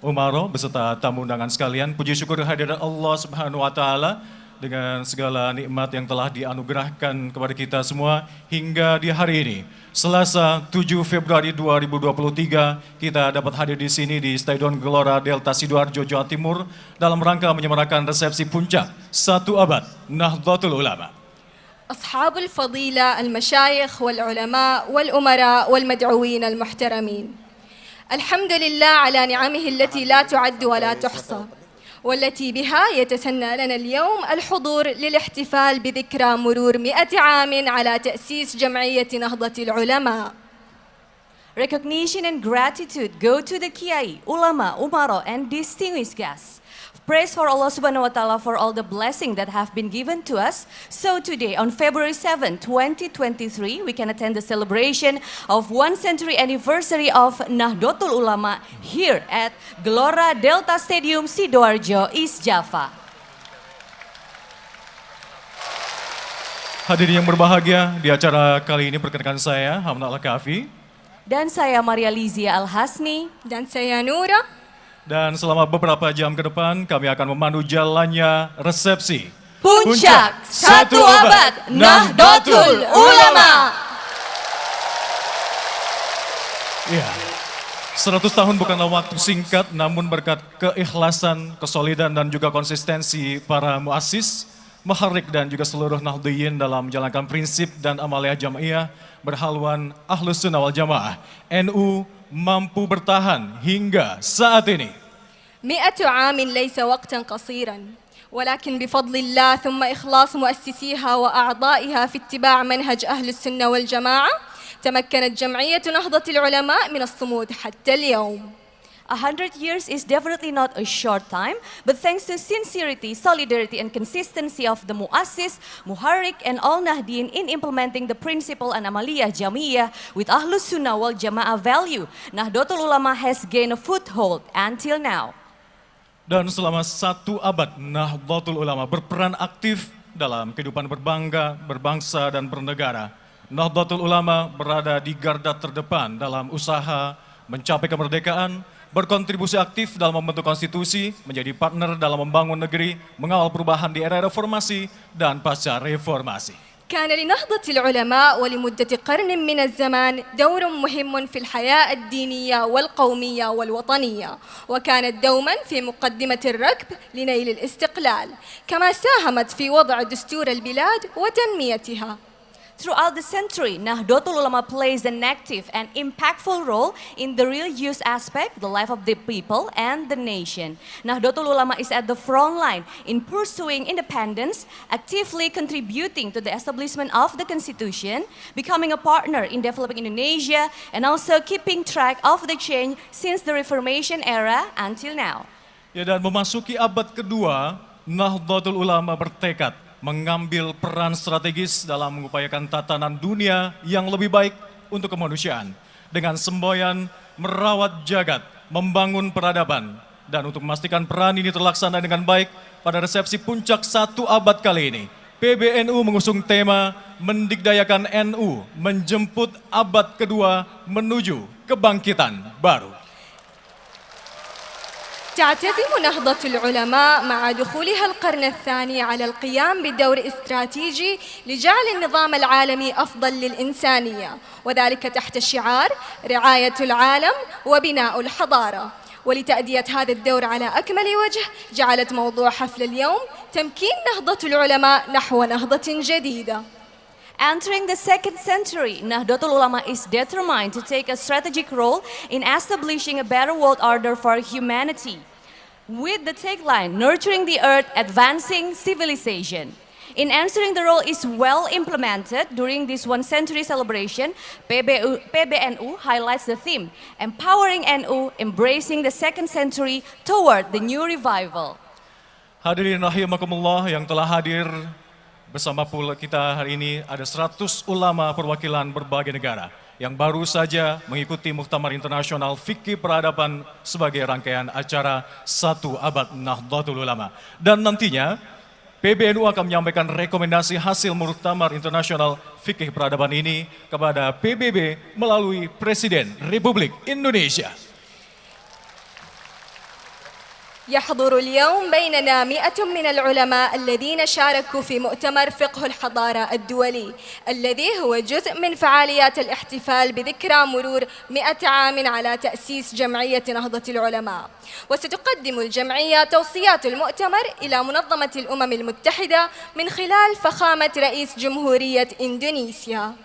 S5: umara beserta tamu undangan sekalian, puji syukur kehadiran Allah Subhanahu wa taala dengan segala nikmat yang telah dianugerahkan kepada kita semua hingga di hari ini. Selasa 7 Februari 2023 kita dapat hadir di sini di Stadion Gelora Delta Sidoarjo, Jawa Timur dalam rangka menyemarakan resepsi puncak 1 abad Nahdlatul Ulama.
S6: أصحاب الفضيلة المشايخ والعلماء والأمراء والمدعوين المحترمين، الحمد لله على نعمه التي لا تعد ولا تحصى، والتي بها يتسنى لنا اليوم الحضور للاحتفال بذكرى مرور 100 عام على تأسيس جمعية نهضة العلماء.
S15: Recognition and gratitude go to the Kiai, Ulama, Umaro, and distinguished guests. Praise for Allah Subhanahu wa Ta'ala for all the blessings that have been given to us. So today, on February 7, 2023, we can attend the celebration of 1 century anniversary of Nahdlatul Ulama here at Gelora Delta Stadium, Sidoarjo, East Java.
S5: Hadirin yang berbahagia, di acara kali ini perkenalkan saya Hamna Al-Kafi.
S15: Dan saya Maria Lizia Al-Hasni.
S6: Dan saya Nura.
S5: Dan selama beberapa jam ke depan kami akan memandu jalannya resepsi
S15: Puncak 1 abad Nahdlatul Ulama.
S5: Ya, 100 tahun bukanlah waktu singkat, namun berkat keikhlasan, kesolidan dan juga konsistensi para muassis, muharrik dan juga seluruh Nahdliyin dalam menjalankan prinsip dan amaliyah jamaiyah berhaluan Ahlus Sunnah wal Jamaah, NU mampu bertahan hingga saat ini.
S6: 100 عام ليس وقتا قصيرا، ولكن بفضل الله ثم إخلاص مؤسسيها وأعضائها في اتباع منهج أهل السنة والجماعة تمكنت جمعية نهضة العلماء من الصمود حتى اليوم.
S15: 100 years is definitely not a short time, but thanks to sincerity, solidarity, and consistency of the Muassis, Muharrik, and all Nahdien in implementing the principle and amaliyah jamiyah with Ahlus Sunnah wal Jamaah value, Nahdlatul Ulama has gained a foothold until now.
S5: Dan selama 1 abad, Nahdlatul Ulama berperan aktif dalam kehidupan berbangga, berbangsa, dan bernegara. Nahdlatul Ulama berada di garda terdepan dalam usaha mencapai kemerdekaan, berkontribusi aktif dalam membentuk konstitusi, menjadi partner dalam membangun negeri, mengawal perubahan di era reformasi dan pasca reformasi.
S6: كان لنهضة العلماء ولمدة قرن من الزمان دور مهم في الحياة الدينية والقومية والوطنية، وكانت دوما في مقدمة الركب لنيل الاستقلال، كما ساهمت في وضع دستور البلاد وتنميتها.
S15: Throughout the century, Nahdlatul Ulama plays an active and impactful role in the religious aspect, the life of the people and the nation. Nahdlatul Ulama is at the front line in pursuing independence, actively contributing to the establishment of the constitution, becoming a partner in developing Indonesia, and also keeping track of the change since the Reformation era until now.
S5: Ya, dan memasuki abad kedua, Nahdlatul Ulama bertekad mengambil peran strategis dalam mengupayakan tatanan dunia yang lebih baik untuk kemanusiaan. Dengan semboyan merawat jagat, membangun peradaban, dan untuk memastikan peran ini terlaksana dengan baik pada resepsi puncak 1 abad kali ini, PBNU mengusung tema Mendikdayakan NU, menjemput abad kedua menuju kebangkitan baru.
S6: تعتزم نهضة العلماء مع دخولها القرن الثاني على القيام بدور استراتيجي لجعل النظام العالمي أفضل للإنسانية، وذلك تحت شعار رعاية العالم وبناء الحضارة. ولتأدية هذا الدور على أكمل وجه جعلت موضوع حفل اليوم تمكين نهضة العلماء نحو نهضة جديدة.
S15: Entering the 2nd century, Nahdlatul Ulama is determined to take a strategic role in establishing a better world order for humanity. With the tagline, nurturing the earth, advancing civilization. In answering the role is well implemented during this 1 century celebration, PBNU highlights the theme, empowering NU, embracing the 2nd century toward the new revival.
S5: Hadirin rahimakumullah yang telah hadir bersama pula kita hari ini, ada 100 ulama perwakilan berbagai negara yang baru saja mengikuti Muktamar Internasional Fikih Peradaban sebagai rangkaian acara 1 abad Nahdlatul Ulama. Dan nantinya PBNU akan menyampaikan rekomendasi hasil Muktamar Internasional Fikih Peradaban ini kepada PBB melalui Presiden Republik Indonesia.
S6: يحضر اليوم بيننا 100 من العلماء الذين شاركوا في مؤتمر فقه الحضارة الدولي الذي هو جزء من فعاليات الاحتفال بذكرى مرور 100 عام على تأسيس جمعية نهضة العلماء. وستقدم الجمعية توصيات المؤتمر إلى منظمة الأمم المتحدة من خلال فخامة رئيس جمهورية إندونيسيا.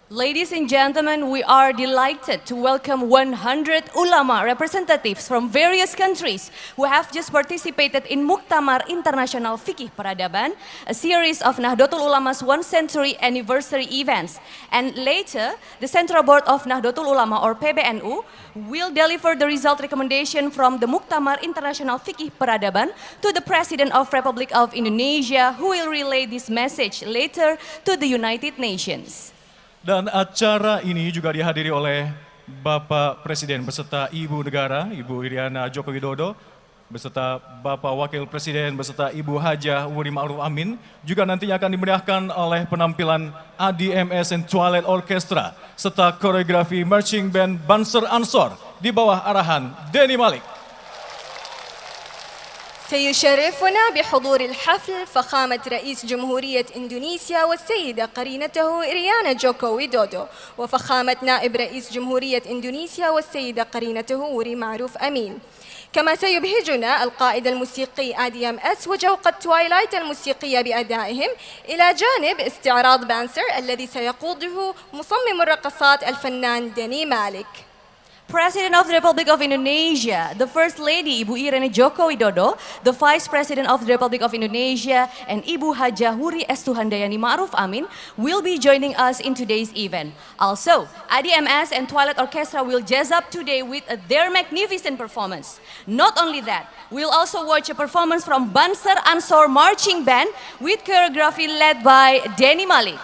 S15: Ladies and gentlemen, we are delighted to welcome 100 ulama representatives from various countries who have just participated in Muktamar Internasional Fikih Peradaban, a series of Nahdlatul Ulama's 1 century anniversary events. And later, the Central Board of Nahdlatul Ulama or PBNU will deliver the result recommendation from the Muktamar Internasional Fikih Peradaban to the President of Republic of Indonesia, who will relay this message later to the United Nations.
S5: Dan acara ini juga dihadiri oleh Bapak Presiden beserta Ibu Negara, Ibu Iriana Joko Widodo, beserta Bapak Wakil Presiden beserta Ibu Hajah Wuri Ma'ruf Amin, juga nantinya akan dimeriahkan oleh penampilan ADMS and Twilight Orchestra, serta koreografi marching band Banser Ansor di bawah arahan Denny Malik.
S6: سيشرفنا بحضور الحفل فخامة رئيس جمهورية إندونيسيا والسيدة قرينته إريانا جوكو ويدودو، وفخامة نائب رئيس جمهورية إندونيسيا والسيدة قرينته وري معروف أمين. كما سيبهجنا القائد الموسيقي ADMS وجوقة توايلايت الموسيقية بأدائهم، إلى جانب استعراض بانسر الذي سيقوده مصمم الرقصات الفنان ديني مالك.
S15: President of the Republic of Indonesia, the First Lady Ibu Irene Joko Widodo, the Vice President of the Republic of Indonesia, and Ibu Hajah Wuri Estuhandayani Ma'ruf Amin will be joining us in today's event. Also, ADMS and Twilight Orchestra will jazz up today with their magnificent performance. Not only that, we'll also watch a performance from Banser Ansor Marching Band with choreography led by Denny Malik.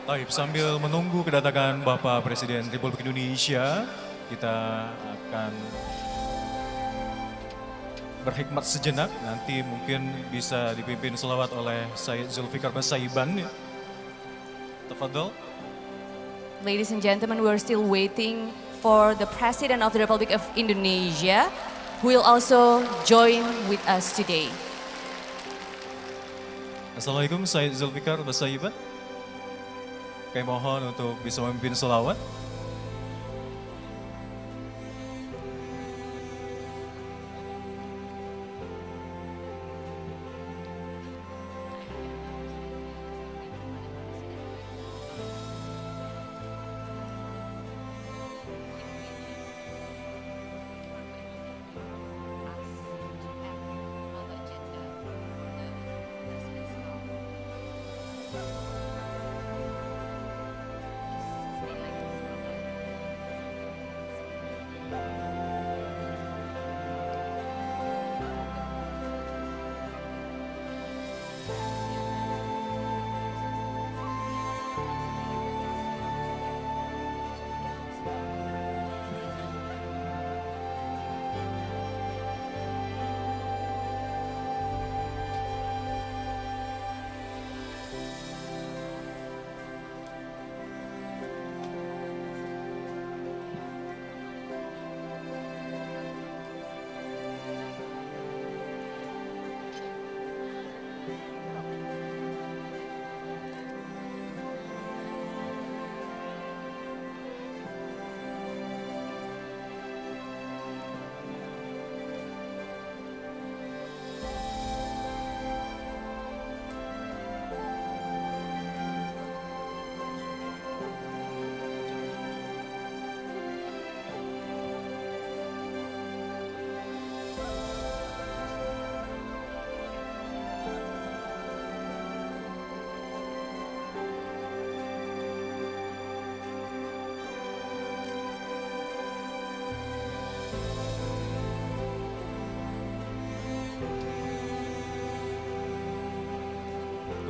S5: Baik, sambil menunggu kedatangan Bapak Presiden Republik Indonesia, kita akan berhikmat sejenak. Nanti mungkin bisa dipimpin selawat oleh Sayyid Zulfikar Basaiban. Tafadhol.
S15: Ladies and gentlemen, we're still waiting for the President of the Republic of Indonesia, who will also join with us today.
S5: Assalamualaikum Sayyid Zulfikar Basaiban. Kami mohon untuk bisa memimpin selawat.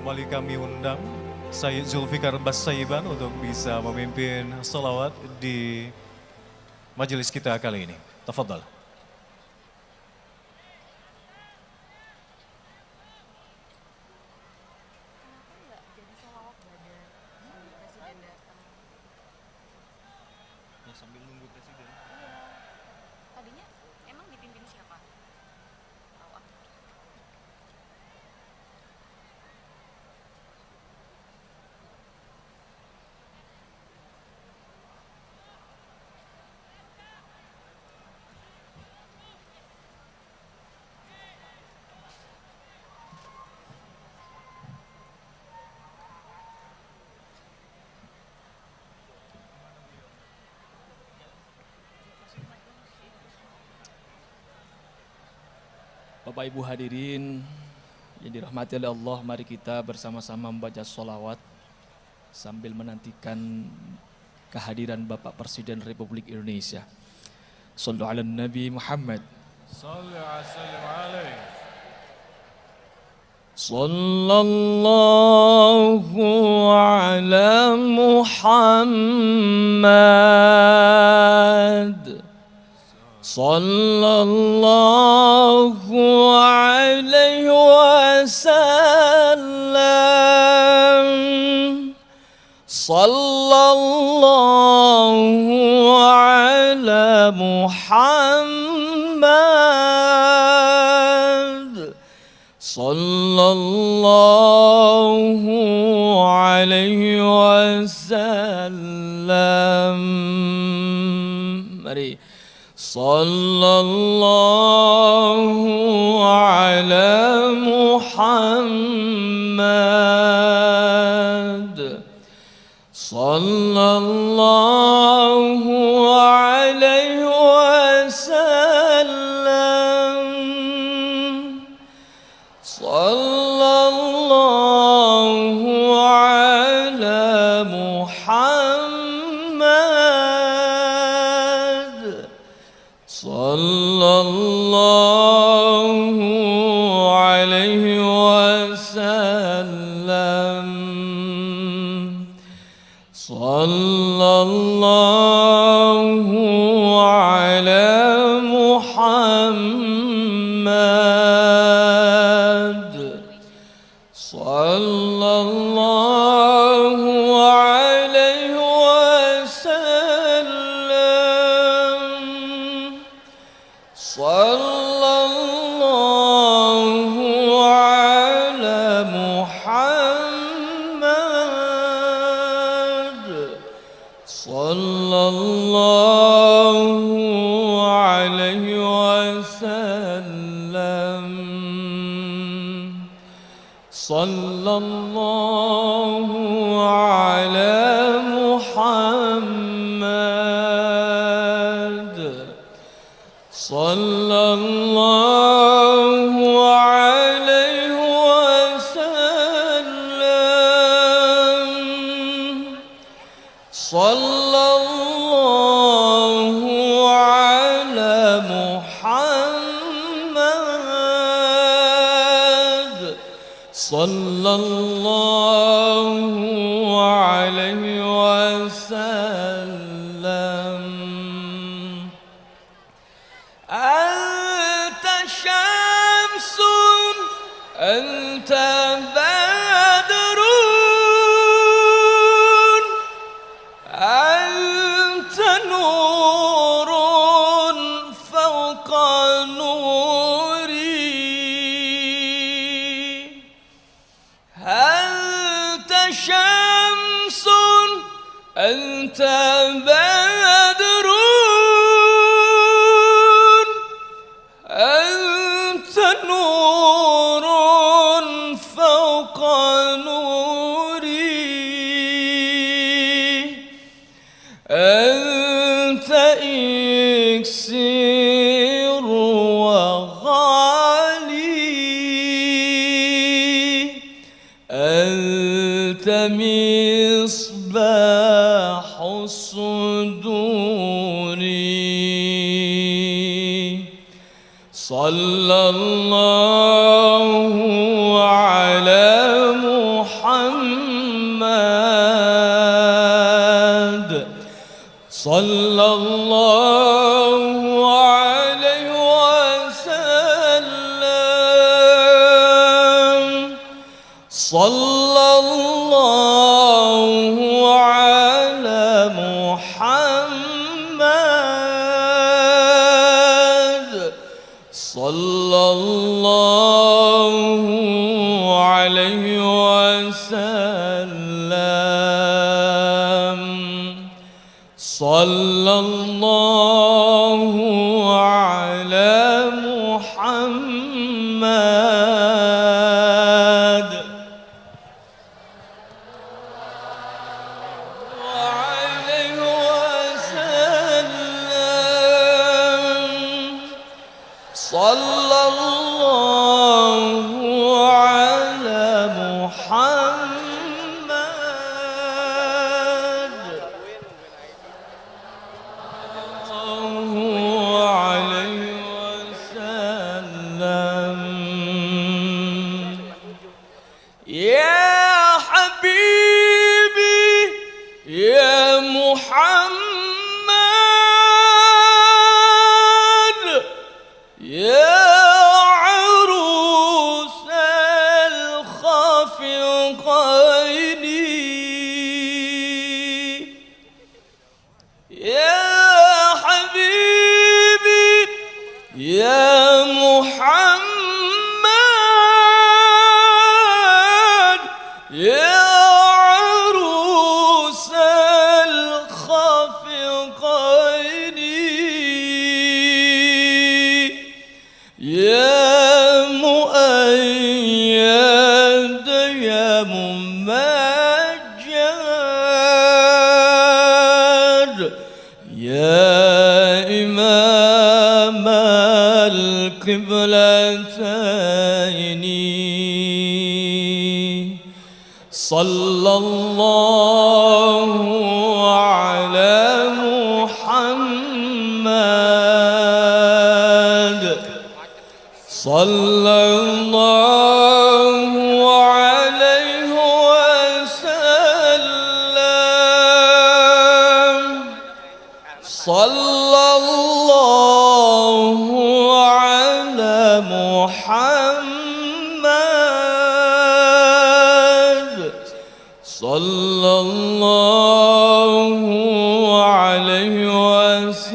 S5: Kembali kami undang Sayyid Zulfikar Basaiban untuk bisa memimpin salawat di majelis kita kali ini. Tafadhal. Sambil nunggu presiden.
S15: Tadinya emang dipimpin siapa?
S16: Bapak Ibu hadirin yang dirahmati oleh Allah, mari kita bersama-sama membaca sholawat sambil menantikan kehadiran Bapak Presiden Republik Indonesia. Shallu ala Nabi Muhammad. Sallallahu ala Muhammad. Sallallahu alaihi wasallam. Sallallahu ala Muhammad. Sallallahu alaihi wasallam. Mari. Sallallahu ala Muhammad. Sallallahu alaihi wasallam. Sallallahu ala Muhammad. Sallallahu alaihi wasallam.
S17: صلى الله على محمد صلى الله عليه وسلم صلى الله على محمد صلى الله عليه وسلم صلى الله على محمد صلى الله عليه وسلم صلى الله على محمد صلى الله عليه وسلم أنت شمس أنت بدر أنت نور فوق نوري أنت شمس أنت بدر أنت نور فوق نوري أنت إكسير وغالي أنت مصباح الصدور صلى الله على محمد صلى الله عليه وسلم صلى الله على محمد صلى الله عليه وسلم صلى الله على محمد وعليه وسلم صلى الله على محمد عليه وسلم يا حبيبي يا محمد يا عروس الخافقين يا حبيبي يا محمد يا عروس الخافقين يا مؤيد يا ممجد يا إمام القبلتين صلى الله على محمد صلى الله عليه وسلم sallallahu ala Muhammad sallallahu alaihi wasallam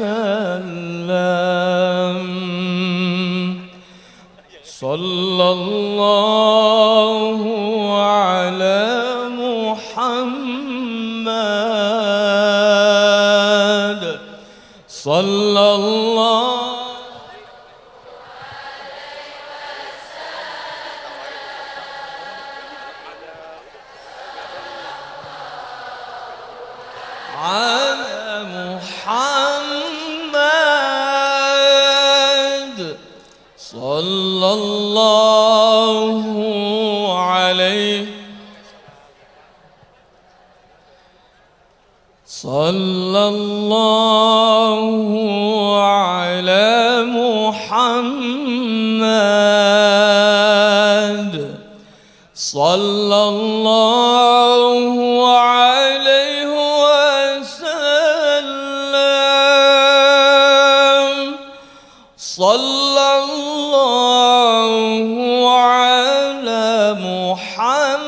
S17: sallallahu ala Muhammad sallallahu ala Muhammad sallallahu alaihi sallallahu ala Muhammad sallallahu alaihi wasallam sallallahu ala Muhammad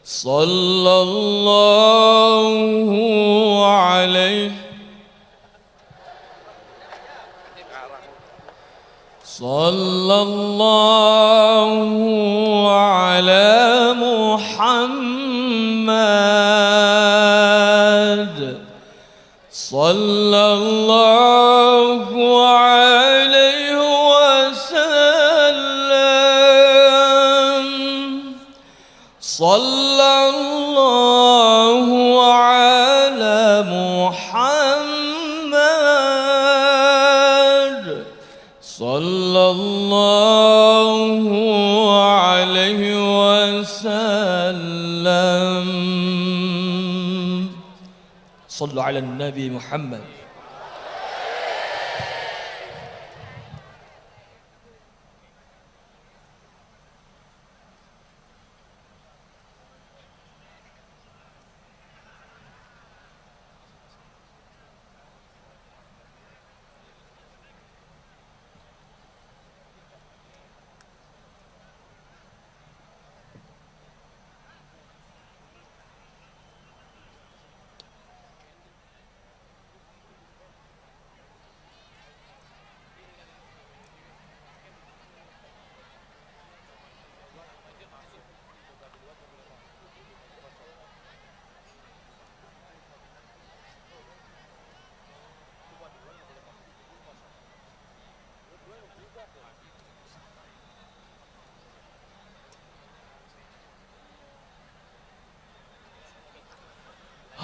S17: sallallahu alaihi sallallahu ala Muhammad sallallahu alaihi wasallam sallallahu ala Muhammad sallallahu alaihi wasallam. Sallu ala Nabi Muhammad.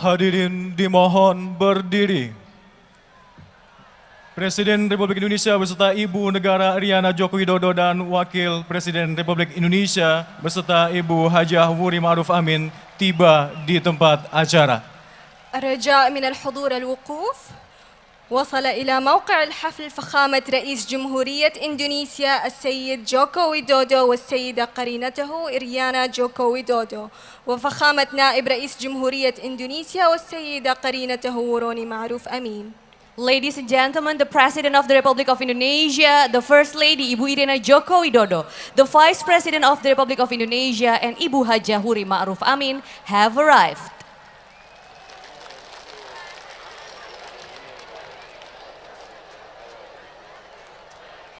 S5: Hadirin dimohon berdiri. Presiden Republik Indonesia beserta Ibu Negara Iriana Joko Widodo dan Wakil Presiden Republik Indonesia beserta Ibu Hajah Wuri Ma'ruf Amin tiba di tempat acara.
S6: الرجاء من الحضور الوقوف. وصل إلى موقع الحفل فخامة رئيس جمهورية إندونيسيا السيد جوكو ويدودو والسيدة قرينته إريانا جوكو ويدودو وفخامة نائب رئيس جمهورية إندونيسيا والسيدة قرينته وروني معروف أمين.
S15: Ladies and gentlemen, the President of the Republic of Indonesia, the First Lady Ibu Iriana Joko Widodo, the Vice President of the Republic of Indonesia and Ibu Hajah Wuri Ma'ruf Amin have arrived.